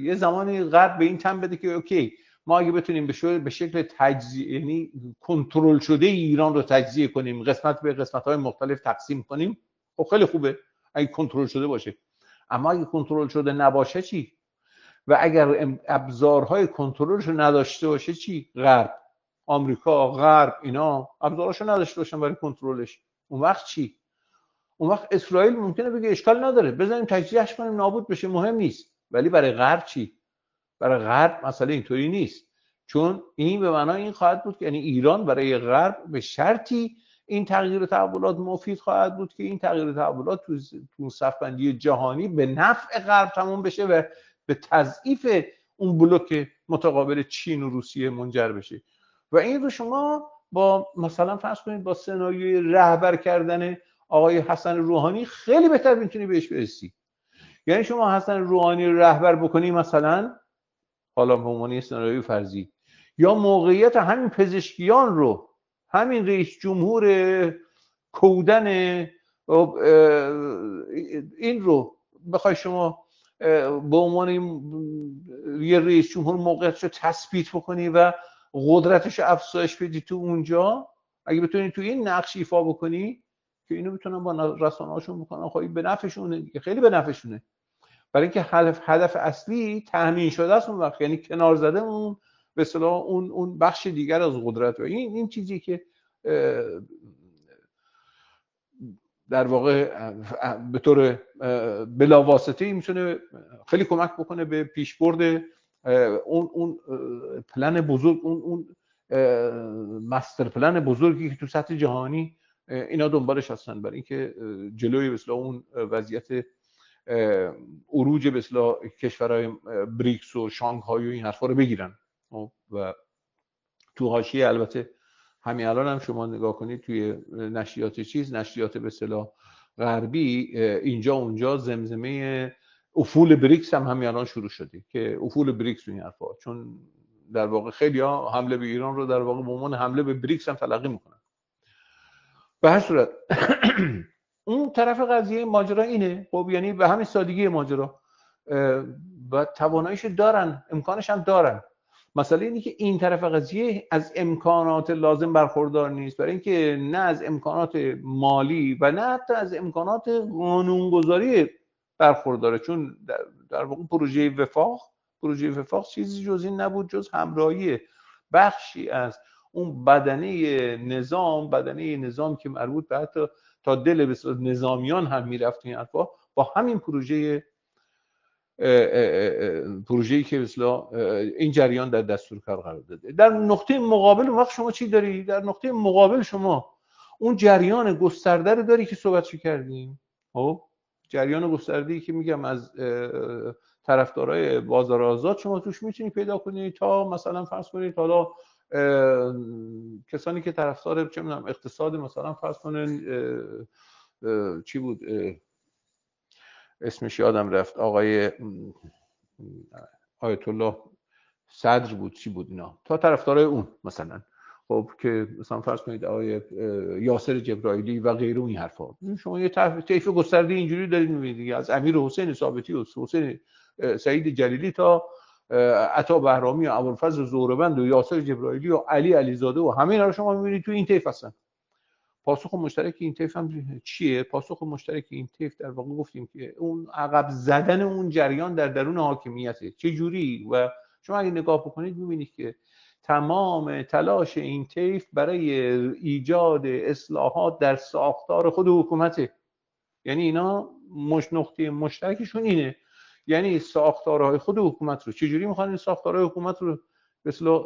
یه زمانی غرب به این تن بده که اوکی ما اگه بتونیم به شکل تجزیه، یعنی کنترل شده ایران رو تجزیه کنیم، قسمت به قسمت‌های مختلف تقسیم کنیم، خب خیلی خوبه اگه کنترل شده باشه. اما اگه کنترل شده نباشه چی؟ و اگر ابزارهای کنترلش رو نداشته باشه چی؟ غرب، آمریکا، غرب اینا ابزاراشو نداشته باشن برای کنترلش، اون وقت چی؟ اون وقت اسرائیل ممکنه بگه اشکال نداره بزنیم تجزیهش کنیم نابود بشه، مهم نیست. ولی برای غرب چی؟ برای غرب مسئله اینطوری نیست، چون این به معنای این خواهد بود که یعنی ایران برای غرب به شرطی این تغییر تحولات مفید خواهد بود که این تغییر تحولات تو صفبندی جهانی به نفع غرب تموم بشه و به تضعیف اون بلوک متقابل چین و روسیه منجر بشه. و این رو شما با مثلا فرض کنید با سناریوی رهبر کردن آقای حسن روحانی خیلی بهتر میتونی بهش برسی. یعنی شما حسن روحانی رهبر بکنی مثلا، حالا به عنوان سناریوی فرضی، یا موقعیت همین پزشکیان رو، همین رئیس جمهور کودن این رو بخوای شما به عنوان یه رئیس جمهور موقعیتش رو تثبیت بکنی و قدرتش رو افزایش بدی تو اونجا، اگه بتونی تو این نقش ایفا بکنی که اینو بتونن با رسانه‌هاشون بکنن، خب به نفعشونه، خیلی به نفعشونه، برای اینکه هدف اصلی تامین شده است اون وقت، یعنی کنار زده اون به اصطلاح اون بخش دیگر از قدرت. و این چیزی که در واقع به طور بلاواسطه‌ای میتونه خیلی کمک بکنه به پیشبرد اون پلن بزرگ، اون ماستر پلن بزرگی که تو سطح جهانی اینا دنبالش هستن، برای اینکه جلوی به اصطلاح اون وضعیت عروج به اصطلاح کشورهای بریکس و شانگهای و این حرفا رو بگیرن. و تو حاشیه البته همین الان هم شما نگاه کنید توی نشریات به اصطلاح غربی، اینجا اونجا زمزمه افول بریکس هم همین الان شروع شده که افول بریکس و این حرفا، چون در واقع خیلی ها حمله به ایران رو در واقع به عنوان حمله به بریکس هم تلقی میکنن. به هر صورت اون طرف قضیه ماجرا اینه، خب یعنی به همین سادگی ماجرا و تواناییش دارن، امکانش هم دارن. مسئله اینه که این طرف قضیه از امکانات لازم برخوردار نیست، برای اینکه نه از امکانات مالی و نه حتی از امکانات قانونگذاری برخورداره، چون در واقع پروژه وفاق چیزی جز این نبود جز همراهی بخشی از اون بدنه نظام که مربوط به حتی تا دل نظامیان هم میرفت این حرفا، با همین پروژه‌ای که مثلا این جریان در دستور کار قرار داده. در نقطه مقابل اون وقت شما چی داری؟ در نقطه مقابل شما اون جریان گسترده رو داری که صحبتشو کردیم. خب جریان گسترده‌ای که میگم از طرفدارای بازار آزاد شما توش میتونی پیدا کنی تا مثلا فرض کنید حالا کسانی که طرفدار چه میدونم اقتصاد مثلا فرض کنین چی بود اسمش یادم رفت، آقای آیت الله صدر بود چی بود اینا، تا طرفدارای اون مثلا خب که مثلا فرض کنید آقای یاسر جبرائیلی و غیره این حرفا، شما یه طیف گسترده اینجوری دارید میبینید از امیر حسین ثابتی و حسین سعید جلیلی تا عطا بهرامی و ابوالفضل زهره‌بند و یاسر جبرائیلی و علی علیزاده و همه اینا رو شما میبینید تو این طیف هستن. پاسخ مشترک این طیف هم چیه؟ پاسخ مشترک این طیف در واقع گفتیم که اون عقب زدن اون جریان در درون حاکمیته. چه جوری؟ و شما اگه نگاه بکنید می‌بینید که تمام تلاش این طیف برای ایجاد اصلاحات در ساختار خود حکومته. یعنی اینا نقطه مشترکشون اینه، یعنی ساختارهای خود حکومت رو چجوری میخوان این ساختارهای حکومت رو به اصطلاح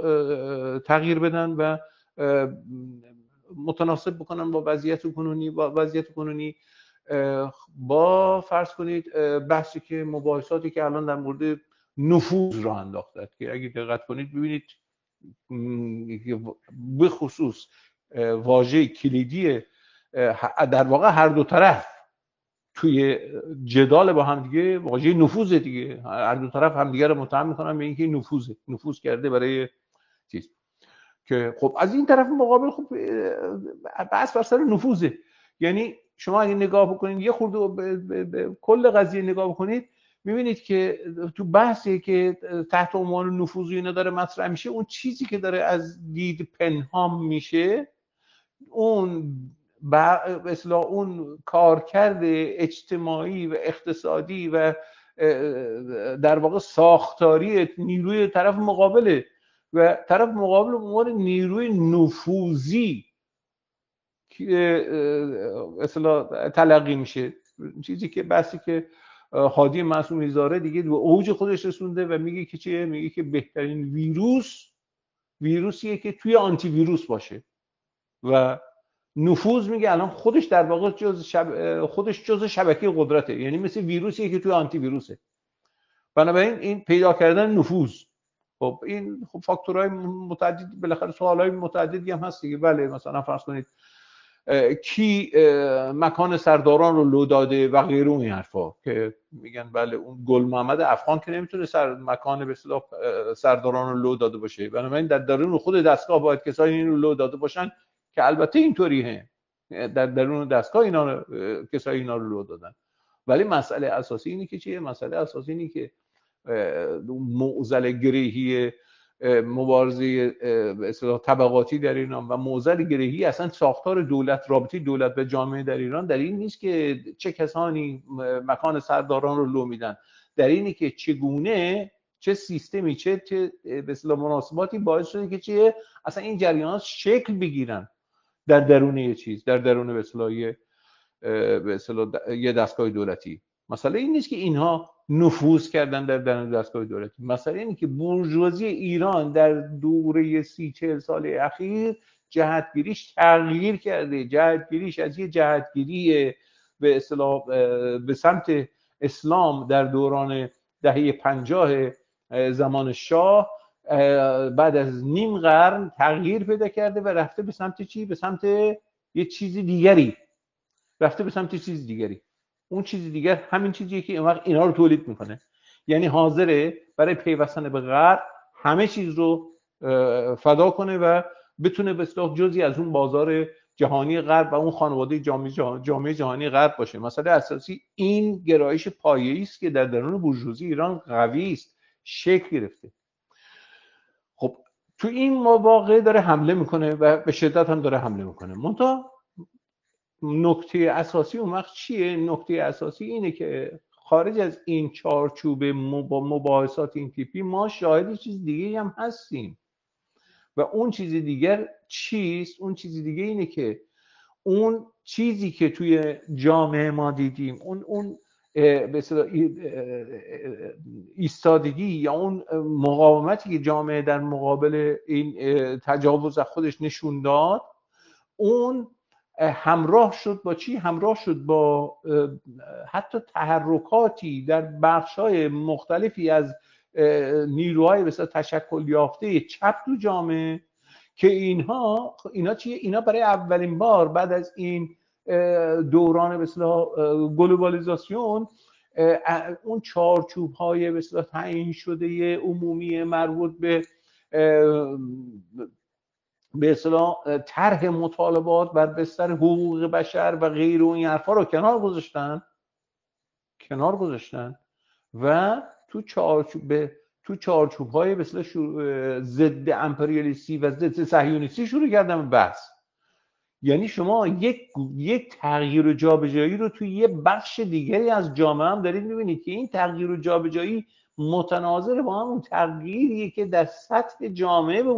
تغییر بدن و متناسب بکنن با وضعیت کنونی با فرض کنید بحثی که مباحثاتی که الان در مورد نفوذ را انداختند که اگه دقت کنید ببینید به خصوص واژه کلیدی در واقع هر دو طرف توی جدال با هم دیگه واژه نفوذ دیگه، هر دو طرف هم دیگه رو متهم میکنن به اینکه نفوذ کرده برای چیز که خب از این طرف مقابل خب بحث بر سر نفوذه. یعنی شما اگه نگاه بکنید یه خورده به کل قضیه نگاه بکنید میبینید که تو بحثی که تحت عنوان نفوذ اینا داره مطرح میشه، اون چیزی که داره از دید پنهان میشه اون به اصطلاح اون کارکرد اجتماعی و اقتصادی و در واقع ساختاری نیروی طرف مقابله و طرف مقابل به عنوان نیروی نفوذی که اصطلاح تلقی میشه. چیزی که بحثی که هادی معصومی زاره دیگه به اوج خودش رسونده و میگه که چیه؟ میگه که بهترین ویروسیه که توی آنتی ویروس باشه و نفوذ میگه الان خودش در واقع خودش جزء شبکه قدرته، یعنی مثل ویروسیه که توی آنتی ویروسه. بنابراین این پیدا کردن نفوذ، خب این خب فاکتورهای متعدد بالاخره سوالهای متعددی هم هست دیگه. بله مثلا فرض کنید کی مکان سرداران رو لو داده و غیره این حرفا که میگن بله اون گل محمد افغان که نمیتونه مکان به اصطلاح سرداران رو لو داده باشه، بنابراین در درون خود دستگاه باید کسایی این رو لو داده باشن که البته اینطوریه، در درون دستگاه اینا کسایی اینا رو لو دادن. ولی مسئله اساسی اینه که چیه؟ مسئله اساسی اینه که معضل گرهی مبارزه به اصطلاح طبقاتی در ایران و معضل گرهی اصلا ساختار دولت، رابطه دولت و جامعه در ایران در این نیست که چه کسانی مکان سرداران رو لو میدن، در اینه که چگونه چه سیستمی چه به اصطلاح مناسباتی باعث شده که چیه اصلا این جریانات شکل بگیرن در درون یه چیز، در درون به اصطلاح یه دستگاه دولتی. مسئله این نیست که اینها نفوذ کردن در درون دستگاه دولتی، مسئله اینه که بورژوازی ایران در دوره 30-40 سال اخیر جهتگیریش تغییر کرده، جهتگیریش از یه جهتگیری به اصطلاح به سمت اسلام در دوران دهه 50 زمان شاه بعد از نیم قرن تغییر پیدا کرده و رفته به سمت چی؟ به سمت یه چیز دیگری، رفته به سمت چیز دیگری. اون چیز دیگر همین چیزیه که این وقت اینا رو تولید میکنه، یعنی حاضره برای پیوستن به غرب همه چیز رو فدا کنه و بتونه به اصطلاح جزئی از اون بازار جهانی غرب و اون خانواده جامعه جهانی غرب باشه. مسئله اساسی این گرایش پایه‌ای است که در درون بورژوازی ایران قوی است، شکل گرفته. خب تو این مواقع داره حمله میکنه و به شدت هم داره حمله میکنه. منتها نکته اساسی اون وقت چیه؟ نکته اساسی اینه که خارج از این چارچوب با مباحثات این تیپی ما شاهد چیز دیگه هم هستیم و اون چیز دیگر چیست؟ اون چیز دیگه اینه که اون چیزی که توی جامعه ما دیدیم، اون به اصطلاح ایستادگی یا اون مقاومتی که جامعه در مقابل این تجاوز خودش نشون داد، اون همراه شد با چی؟ همراه شد با حتی تحرکاتی در بخش‌های مختلفی از نیروهای مثلا تشکل یافته چپ تو جامعه که اینا چیه؟ اینا برای اولین بار بعد از این دوران به اصطلاح گلوبالیزاسیون اون چارچوب‌های به اصطلاح تعیین شده عمومی مربوط به اصطلاح طرح مطالبات بر بستر حقوق بشر و غیر و این حرفا رو کنار گذاشتن و تو چارچوب‌های به اصطلاح ضد امپریالیستی و ضد صهیونیستی شروع کردن بحث. یعنی شما یک تغییر و جابجایی رو توی یه بخش دیگری از جامعه هم دارید می‌بینید که این تغییر و جابجایی متناظر با همون تغییریه که در سطح جامعه به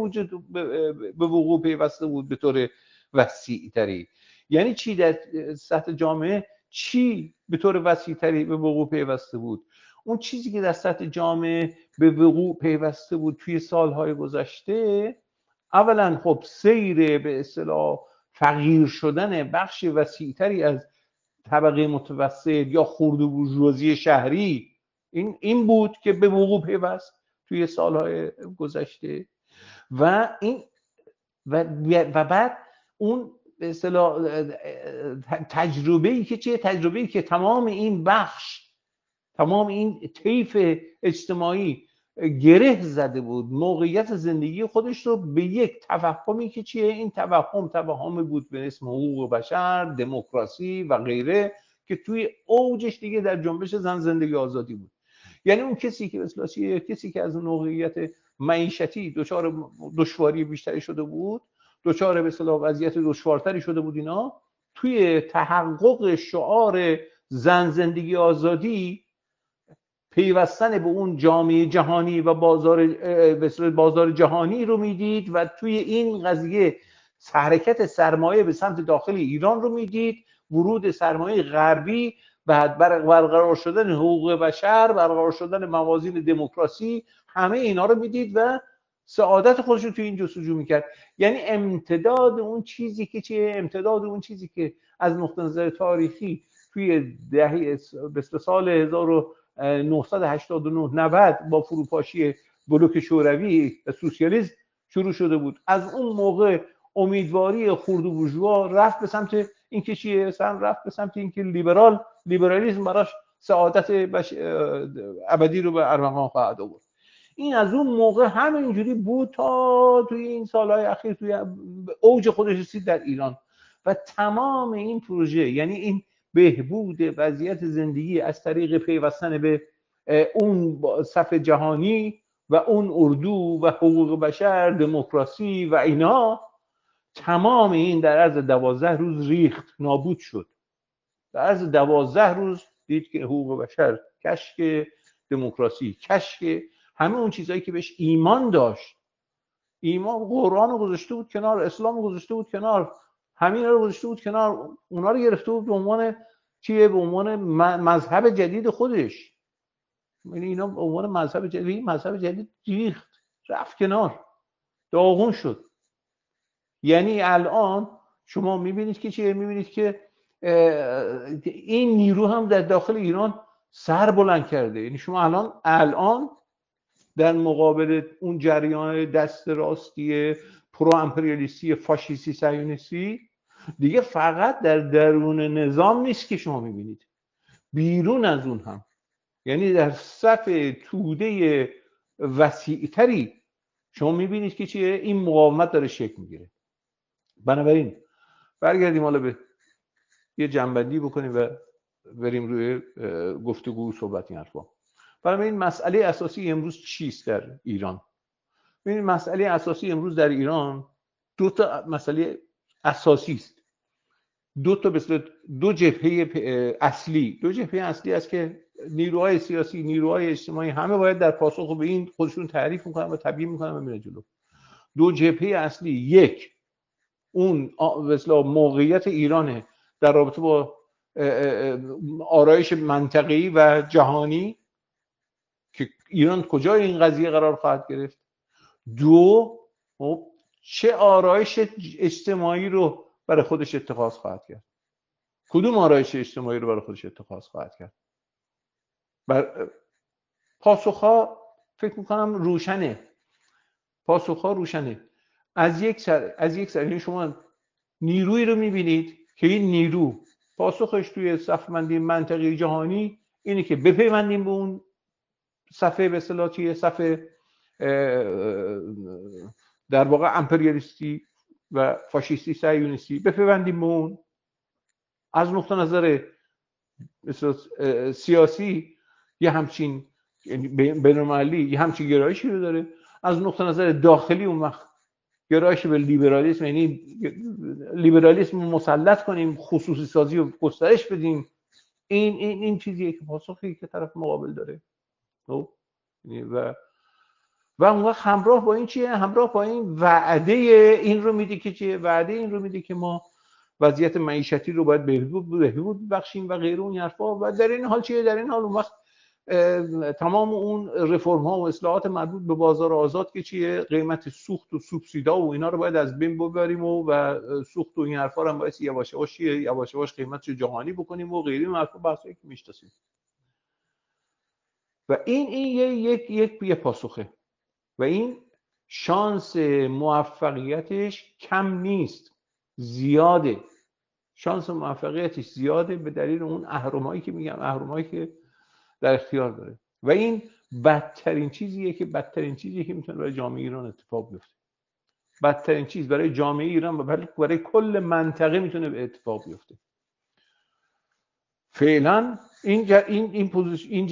وقوع پیوسته بود به طور وسیع‌تری. یعنی چی در سطح جامعه؟ چی به طور وسیع‌تری به وقوع پیوسته بود؟ اون چیزی که در سطح جامعه به وقوع پیوسته بود توی سالهای گذشته، اولا خب سیر به اصطلاح فقیر شدن بخش وسیع‌تری از طبقه متوسط یا خرد بورژوازی شهری این بود که به وقوع پیوست توی سالهای گذشته و بعد اون به اصطلاح تجربه‌ای که چیه؟ تجربه‌ای که تمام این بخش، تمام این طیف اجتماعی گره زده بود موقعیت زندگی خودش رو به یک توهمی که چیه؟ این توهمی بود به اسم حقوق بشر، دموکراسی و غیره که توی اوجش دیگه در جنبش زن زندگی آزادی بود. یعنی اون کسی که اصلاحی، کسی که از موقعیت معیشتی دچار دشواری بیشتری شده بود، دچار به اصطلاح وضعیت دشوارتری شده بود، اینا توی تحقق شعار زن زندگی آزادی پیوستن به اون جامعه جهانی و بازار جهانی رو میدید و توی این قضیه حرکت سرمایه به سمت داخل ایران رو میدید، ورود سرمایه غربی، بعد برقرار شدن حقوق بشر، برقرار شدن موازین دموکراسی، همه اینا رو میدید و سعادت خودش رو توی این جستجو میکرد. یعنی امتداد اون چیزی که امتداد اون چیزی که از نقطه نظر تاریخی توی دهه به سال 1989 90 با فروپاشی بلوک شوروی و سوسیالیسم شروع شده بود. از اون موقع امیدواری خرد و بورژوا رفت به سمت اینکه چیه؟ رفت به سمت اینکه لیبرالیسم براش سعادت ابدی رو به ارمغان خواهد آورد. این از اون موقع همینجوری بود تا توی این سالهای اخیر توی اوج خودش رسید در ایران و تمام این پروژه، یعنی این بهبود وضعیت زندگی از طریق پیوستن به اون صف جهانی و اون اردو و حقوق بشر، دموکراسی و اینا، تمام این در عرض 12 روز ریخت، نابود شد. در عرض 12 روز دید که حقوق بشر کشک، دموکراسی کشک، همه اون چیزایی که بهش ایمان داشت، ایمان قرآن رو گذاشته بود کنار، اسلام رو گذاشته بود کنار، همین رو گذاشته بود کنار، اونا رو گرفته بود به عنوان چیه؟ به عنوان مذهب جدید خودش. یعنی اینا به عنوان مذهب جدید ریخت، رفت کنار، داغون شد. یعنی الان شما میبینید که چیه؟ میبینید که این نیرو هم در داخل ایران سر بلند کرده. یعنی شما الان در مقابل اون جریان دست راستی پرو امپریالیستی فاشیستی صهیونیستی دیگه فقط در درون نظام نیست که شما میبینید، بیرون از اون هم، یعنی در صف توده وسیعتری شما میبینید که چیه؟ این مقاومت داره شکل میگیره. بنابراین برگردیم حالا به یه جنبندی بکنیم و بریم روی گفتگو و صحبت این حرفا. بنابراین مسئله اساسی امروز چیست در ایران؟ ببینید مسئله اساسی امروز در ایران دو تا مسئله اساسی است. دو جبهه اصلی است که نیروهای سیاسی، نیروهای اجتماعی همه باید در پاسخ به این خودشون تعریف میکنن و تبیین میکنن و میرن جلو. دو جبهه اصلی، یک اون مثلا موقعیت ایرانه در رابطه با آرایش منطقه‌ای و جهانی که ایران کجای این قضیه قرار خواهد گرفت. دو، چه آرایش اجتماعی رو برای خودش اتخاذ خواهد کرد. کدوم آرایش اجتماعی رو برای خودش اتخاذ خواهد کرد؟ پاسخها فکر میکنم روشنه. از یک سر شما نیرویی رو میبینید که این نیرو پاسخش توی صف‌بندی منطقی جهانی اینه که بپیوندیم به اون صفحه به اصطلاح چیه؟ صفحه در واقع امپریالیستی و فاشیستی صهیونیستی، بپیوندیم به اون. از نقطه نظر سیاسی یه همچین بین‌المللی یه همچین گرایشی رو داره. از نقطه نظر داخلی اون وقت گرایش به لیبرالیسم، یعنی لیبرالیسم رو مسلط کنیم، خصوصی سازی رو گسترش بدیم. این چیزیه که پاسخی که طرف مقابل داره. و اون وقت همراه با این چیه؟ همراه با این وعده این رو میده که چیه؟ وعده این رو میده که ما وضعیت معیشتی رو باید بهبود بخشیم و غیره اون حرفا. و در این حال چیه؟ در این حال اون وقت تمام اون رفرم ها و اصلاحات مربوط به بازار آزاد که چیه؟ قیمت سوخت و سوبسیدا و اینا رو باید از بین ببریم و سوخت و این حرفا رو هم باید یواش یواش قیمتش جهانی بکنیم و غیره. اون حرفا بحثایی که میشناسیم. و این یک پاسخه و این شانس موفقیتش کم نیست، زیاده. شانس موفقیتش زیاده به دلیل اون اهرمایی که میگم، اهرمایی که در اختیار داره. و این بدترین چیزیه که میتونه برای جامعه ایران اتفاق بیفته. بدترین چیز برای جامعه ایران و برای کل منطقه میتونه به اتفاق بیفته. فعلا این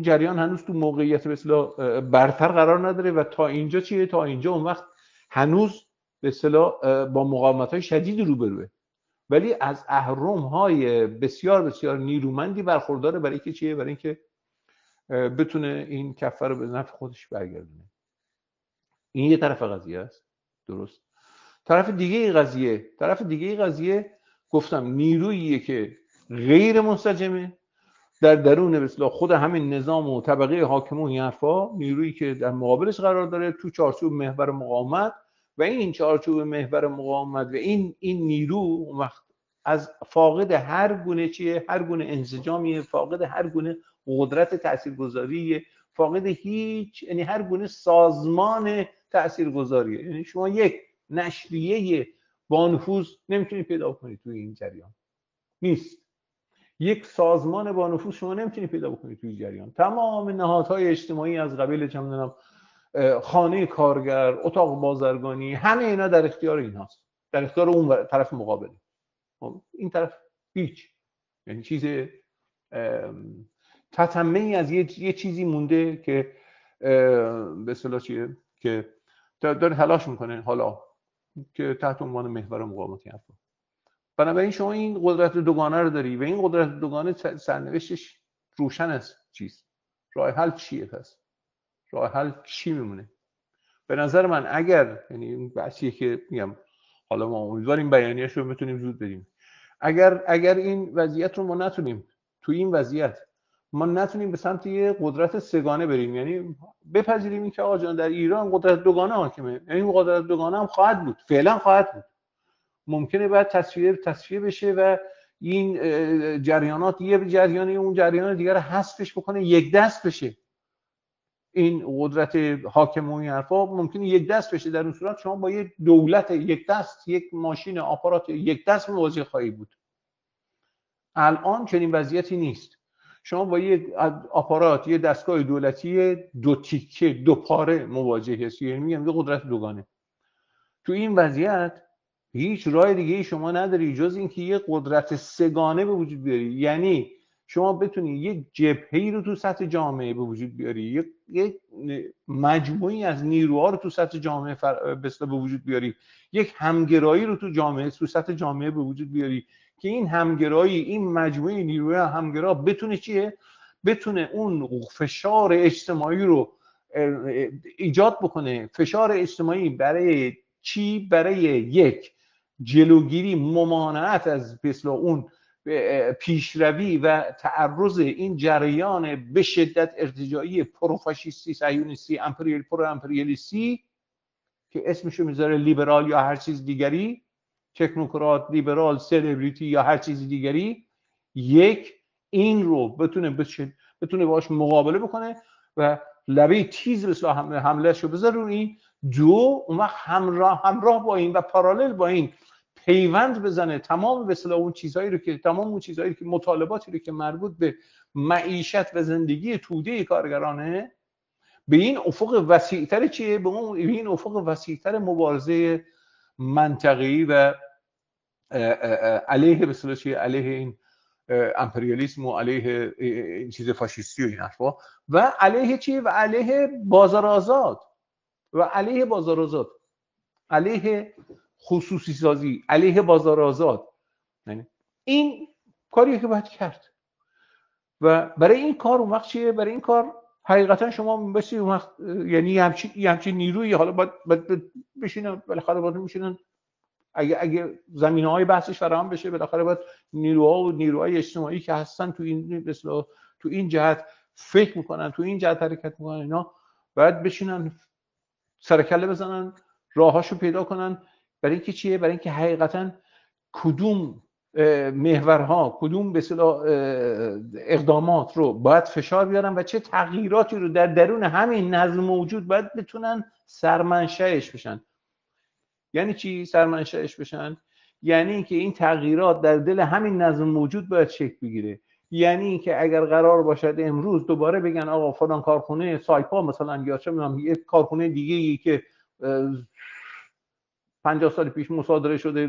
جریان هنوز تو موقعیت به اصطلاح برتر قرار نداره و تا اینجا چیه؟ تا اینجا اون وقت هنوز به اصطلاح با مقاومت‌های شدید روبروه، ولی از اهرم‌های بسیار بسیار نیرومندی برخورداره برای اینکه چیه؟ برای اینکه بتونه این کفه رو به نفع خودش برگردونه. این یه طرف قضیه است. درست. طرف دیگه قضیه گفتم نیروییه که غیر منسجمه در درون به اصطلاح خود همین نظام و طبقه حاکم و این حرفا، نیرویی که در مقابلش قرار داره تو چارچوب محور مقاومت. و این چارچوب محور مقاومت و این نیرو وقت از فاقد هر گونه چیه؟ هر گونه انسجامیه، فاقد هر گونه قدرت تاثیرگذاریه، فاقد هیچ، یعنی هر گونه سازمان تاثیرگذاریه. یعنی شما یک نشریه با نفوذ نمیتونید پیدا کنید توی این جریان. نیست. یک سازمان با نفوذ شما نمیتونید پیدا بکنید توی جریان. تمام نهادهای اجتماعی از قبیل چه می‌دونم خانه کارگر، اتاق بازرگانی، همه اینا در اختیار ایناست، در اختیار اون طرف مقابل. این طرف هیچ، یعنی چیز تتمه‌ای از یه چیزی مونده که به اصطلاح چیه که داره تلاش میکنه حالا که تحت عنوان محور مقاومتی حرفا. بنابراین شما این قدرت دوگانه رو داری و این قدرت دوگانه سرنوشتش روشن است. چیست؟ راه حل چیه؟ پس راه حل چی میمونه؟ به نظر من اگر، یعنی این بحثیه که میگم حالا ما امیدواریم بیانیه‌اش رو بتونیم زود بدیم، اگر این وضعیت رو ما نتونیم، تو این وضعیت ما نتونیم به سمت یه قدرت سگانه بریم، یعنی بپذیریم که آقا جان در ایران قدرت دوگانه حاکمه، یعنی این قدرت دوگانه هم خواهد بود، فعلا خواهد بود، ممکنه بعد تصفیه بشه و این جریانات یه جریانی اون جریان دیگر رو حذفش بکنه، یک دست بشه. این قدرت حاکم و این حرفا ممکنه یک دست بشه. در اون صورت شما با یه دولت یک دست، یک ماشین آپارات یک دست مواجه خواهی بود. الان چنین وضعیتی نیست. شما با یه آپارات، یه دستگاه دولتی دو تیکه، دو پاره مواجه هستی، یعنی میگم یه قدرت دوگانه. تو این وضعیت هیچ راه دیگه ای شما نداری جز اینکه یه قدرت سگانه به وجود بیاری. یعنی شما بتونی یک جبهه‌ای رو تو سطح جامعه به وجود بیاری، یک مجموعی از نیروها رو تو سطح جامعه به وجود بیاری، یک همگرایی رو تو جامعه، تو سطح جامعه به وجود بیاری که این همگرایی، این مجموعه نیروهای همگرا بتونه چیه؟ بتونه اون فشار اجتماعی رو ایجاد بکنه. فشار اجتماعی برای چی؟ برای یک، جلوگیری، ممانعت از مثل اون پیشروی و تعرض این جریان به شدت ارتجاعی پروفاشیستی، صهیونیستی، پرو امپریالیستی که اسمشو میذاره لیبرال یا هر چیز دیگری، تکنوکرات، لیبرال، سلبریتی یا هر چیز دیگری. یک، این رو بتونه باش مقابله بکنه و لبه تیز به حمله شو بذاره رو این. دو، اون وقت همراه با این و پارالل با این پیوند بزنه تمام به اصطلاح اون چیزایی رو که مطالباتی رو که مربوط به معیشت و زندگی توده کارگرانه به این افق وسیع‌تر چیه؟ به این افق وسیع‌تر مبارزه منطقه‌ای و علیه به اصطلاح چیه؟ علیه این امپریالیسم و علیه این چیز فاشیستی و این حرفا و علیه چیه؟ و علیه بازار آزاد علیه خصوصی سازی، علیه بازار آزاد. یعنی این کاریه که باید کرد و برای این کار اون وقت چیه؟ برای این کار حقیقتا شما بسی اون وقت یعنی همچین نیرویی حالا باید بشینن، بالاخره باید میشینن اگه زمینه‌های بحثش فراهم بشه، بالاخره باید نیروهای اجتماعی که هستن تو این تو این جهت فکر میکنن، تو این جهت حرکت میکنن، اینا باید بشینن سرکله بزنن، راهاشو پیدا کنن. برای اینکه چیه؟ برای اینکه حقیقتا کدوم محورها، کدوم به اصطلاح اقدامات رو باید فشار بیارن و چه تغییراتی رو در درون همین نظم موجود باید بتونن سرمنشأش بشن. یعنی چی سرمنشأش بشن؟ یعنی اینکه این تغییرات در دل همین نظم موجود باید شکل بگیره. یعنی اینکه اگر قرار باشد امروز دوباره بگن آقا فلان کارخونه سایپا مثلا یا چه میدونم یک کارخونه دیگه ای که 50 سال پیش مصادره شده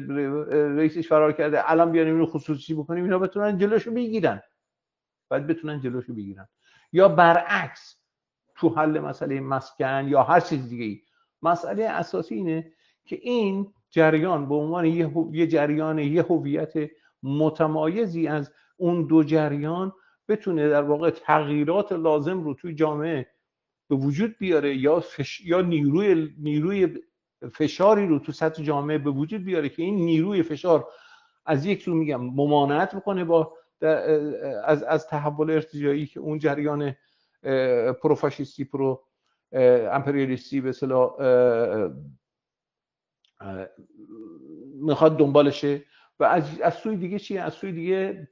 رئیسش فرار کرده الان بیاریم اینو خصوصی بکنیم، اینا بتونن جلوشو بگیرن. باید بتونن جلوشو بگیرن. یا برعکس تو حل مسئله مسکن یا هر چیز دیگه ای، مسئله اساسی اینه که این جریان به عنوان یه جریان، یه هویت متمایزی از اون دو جریان بتونه در واقع تغییرات لازم رو توی جامعه به وجود بیاره یا نیروی فشاری رو تو سطح جامعه به وجود بیاره که این نیروی فشار از یک سو میگم ممانعت بکنه با از تحول ارتجاعی که اون جریان پروفاشیستی، پرو امپریالیستی به اصطلاح میخواد دنبالشه و از سوی دیگه چیه؟ از سوی دیگه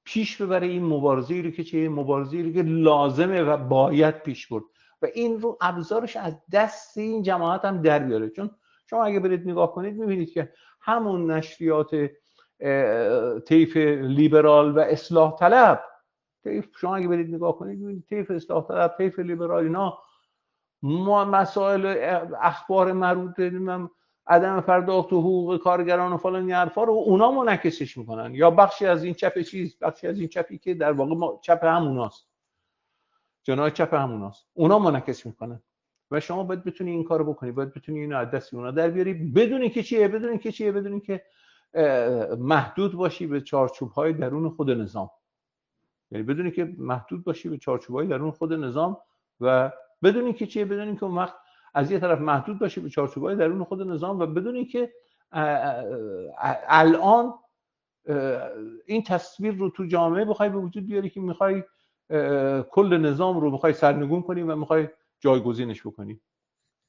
پیش ببره این مبارزه‌ای رو که چیه؟ مبارزه‌ای رو که لازمه و باید پیش برد و این رو ابزارش از دست این جماعت هم در بیاره. چون شما اگه برید نگاه کنید میبینید که همون نشریات طیف لیبرال و اصلاح طلب، شما اگه برید نگاه کنید میبینید طیف اصلاح طلب، طیف لیبرال، اینا مسائل اخبار مربوط به عدم پرداخت حقوق کارگران و فلان این حرفا رو اونا منعکسش میکنن، یا بخشی از این چپی که در واقع چپ هموناست، جناح چپ هموناست، اونا منعکس میکنن و شما باید بتونی این کارو بکنی، باید بتونی اینو از دست اونا در بیاری بدون که محدود باشی به چارچوب‌های درون خود نظام. یعنی بدونی که محدود باشی به چارچوب‌های درون خود نظام و بدونی که چیه؟ بدونی که اون وقت از یه طرف محدود باشی به چارچوب‌های درون خود نظام و بدونی که الان این تصویر رو تو جامعه بخوای به وجود بیاری که میخوای کل نظام رو میخوای سرنگون کنی و میخوای جایگزینش بکنی.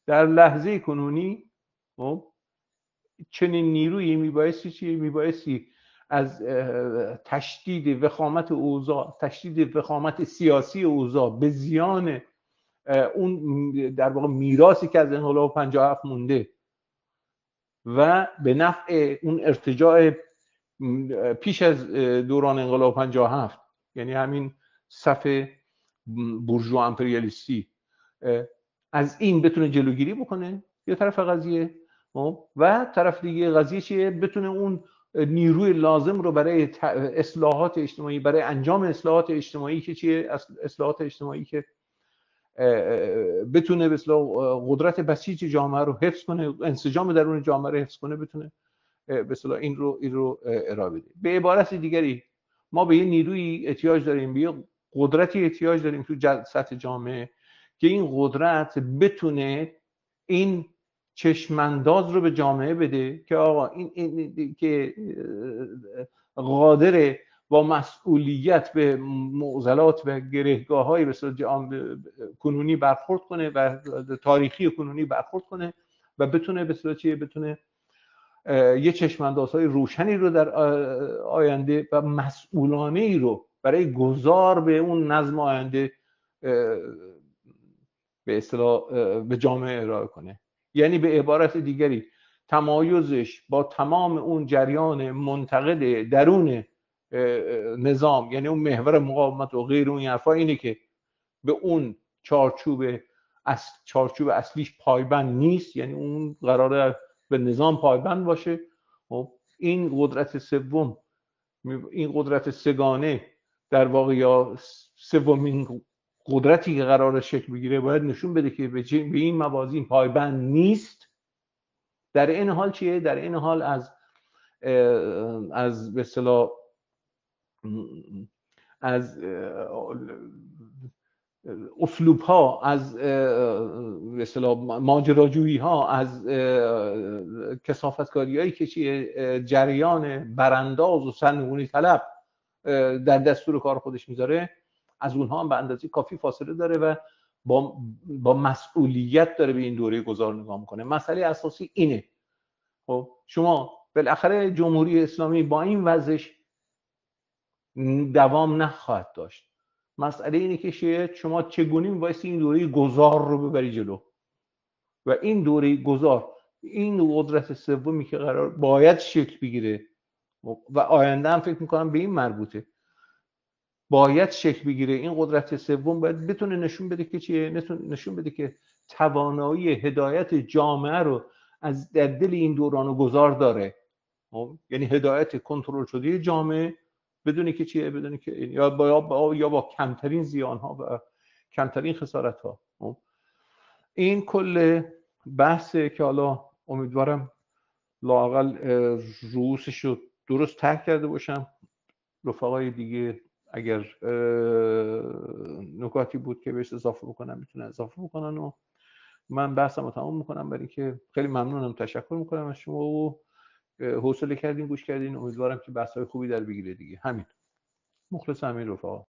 در لحظه کنونی چنین نیرویی میبایستی از تشدید وخامت اوضاع، تشدید وخامت سیاسی اوضاع به زیان اون در واقع میراثی که از انقلاب 57 مونده و به نفع اون ارتجاع پیش از دوران انقلاب 57، یعنی همین صف بورژوا امپریالیستی از این بتونه جلوگیری بکنه یه طرف قضیه، و طرف دیگه قضیه چیه؟ بتونه اون نیروی لازم رو برای اصلاحات اجتماعی، برای انجام اصلاحات اجتماعی که چیه؟ اصلاحات اجتماعی که بتونه به اصطلاح قدرت بسیج جامعه رو حفظ کنه، انسجام درون جامعه رو حفظ کنه، بتونه به اصطلاح این رو ارائه بده. به عبارت دیگری ما به یه نیروی احتیاج داریم، به یه قدرتی احتیاج داریم تو سطح جامعه که این قدرت بتونه این چشمانداز رو به جامعه بده که آقا این که قادره با مسئولیت به معضلات و گرهگاه‌های به صورت کنونی برخورد کنه و تاریخی کنونی برخورد کنه و بتونه به صورت چیه؟ بتونه یه چشماندازهای روشنی رو در آینده و مسئولانه ای رو برای گذار به اون نظم آینده به اصطلاح به جامعه ارائه کنه. یعنی به عبارت دیگری تمایزش با تمام اون جریان منتقد درون نظام، یعنی اون محور مقاومت و غیر اون حرفا، اینه که به اون چارچوب اصلیش پایبند نیست، یعنی اون قراره به نظام پایبند باشه. این قدرت سوم، این قدرت سگانه در واقع، یا سومین قدرتی که قراره شکل بگیره، باید نشون بده که به این موازین پایبند نیست. در این حال چیه؟ در این حال از به اصطلاح از اسلوب ها، از به اصطلاح ماجراجویی ها، از کثافتکاری هایی که چیه جریان برانداز و سرنگونی طلب در دستور کار خودش میذاره، از اونها هم به اندازه کافی فاصله داره و با مسئولیت داره به این دوره گذار نگاه میکنه. مسئله اساسی اینه. خب شما بالاخره جمهوری اسلامی با این وضعش دوام نخواهد داشت. مسئله اینه که شما چگونه میبایستی این دوره گذار رو ببری جلو، و این دوره گذار، این قدرت سومی که قرار باید شکل بگیره و آینده هم فکر میکنم به این مربوطه، باید شکل بگیره. این قدرت سوم باید بتونه نشون بده که چیه؟ نشون بده که توانایی هدایت جامعه رو از در دل این دوران گذار داره. یعنی هدایت کنترل شده جامعه بدونی که چیه؟ بدونی که یا با کمترین زیان ها و کمترین خسارت ها. این کل بحثه که حالا امیدوارم لااقل رؤوسش رو درست ترک کرده باشم. رفقای دیگه اگر نکاتی بود که بهش اضافه بکنم میتونن اضافه بکنن و من بحثم رو تمام میکنم. برای که خیلی ممنونم، تشکر میکنم از شما و حوصله کردین، گوش کردین. امیدوارم که بحث‌های خوبی در بگیره دیگه. همین. مخلص همین رفقا.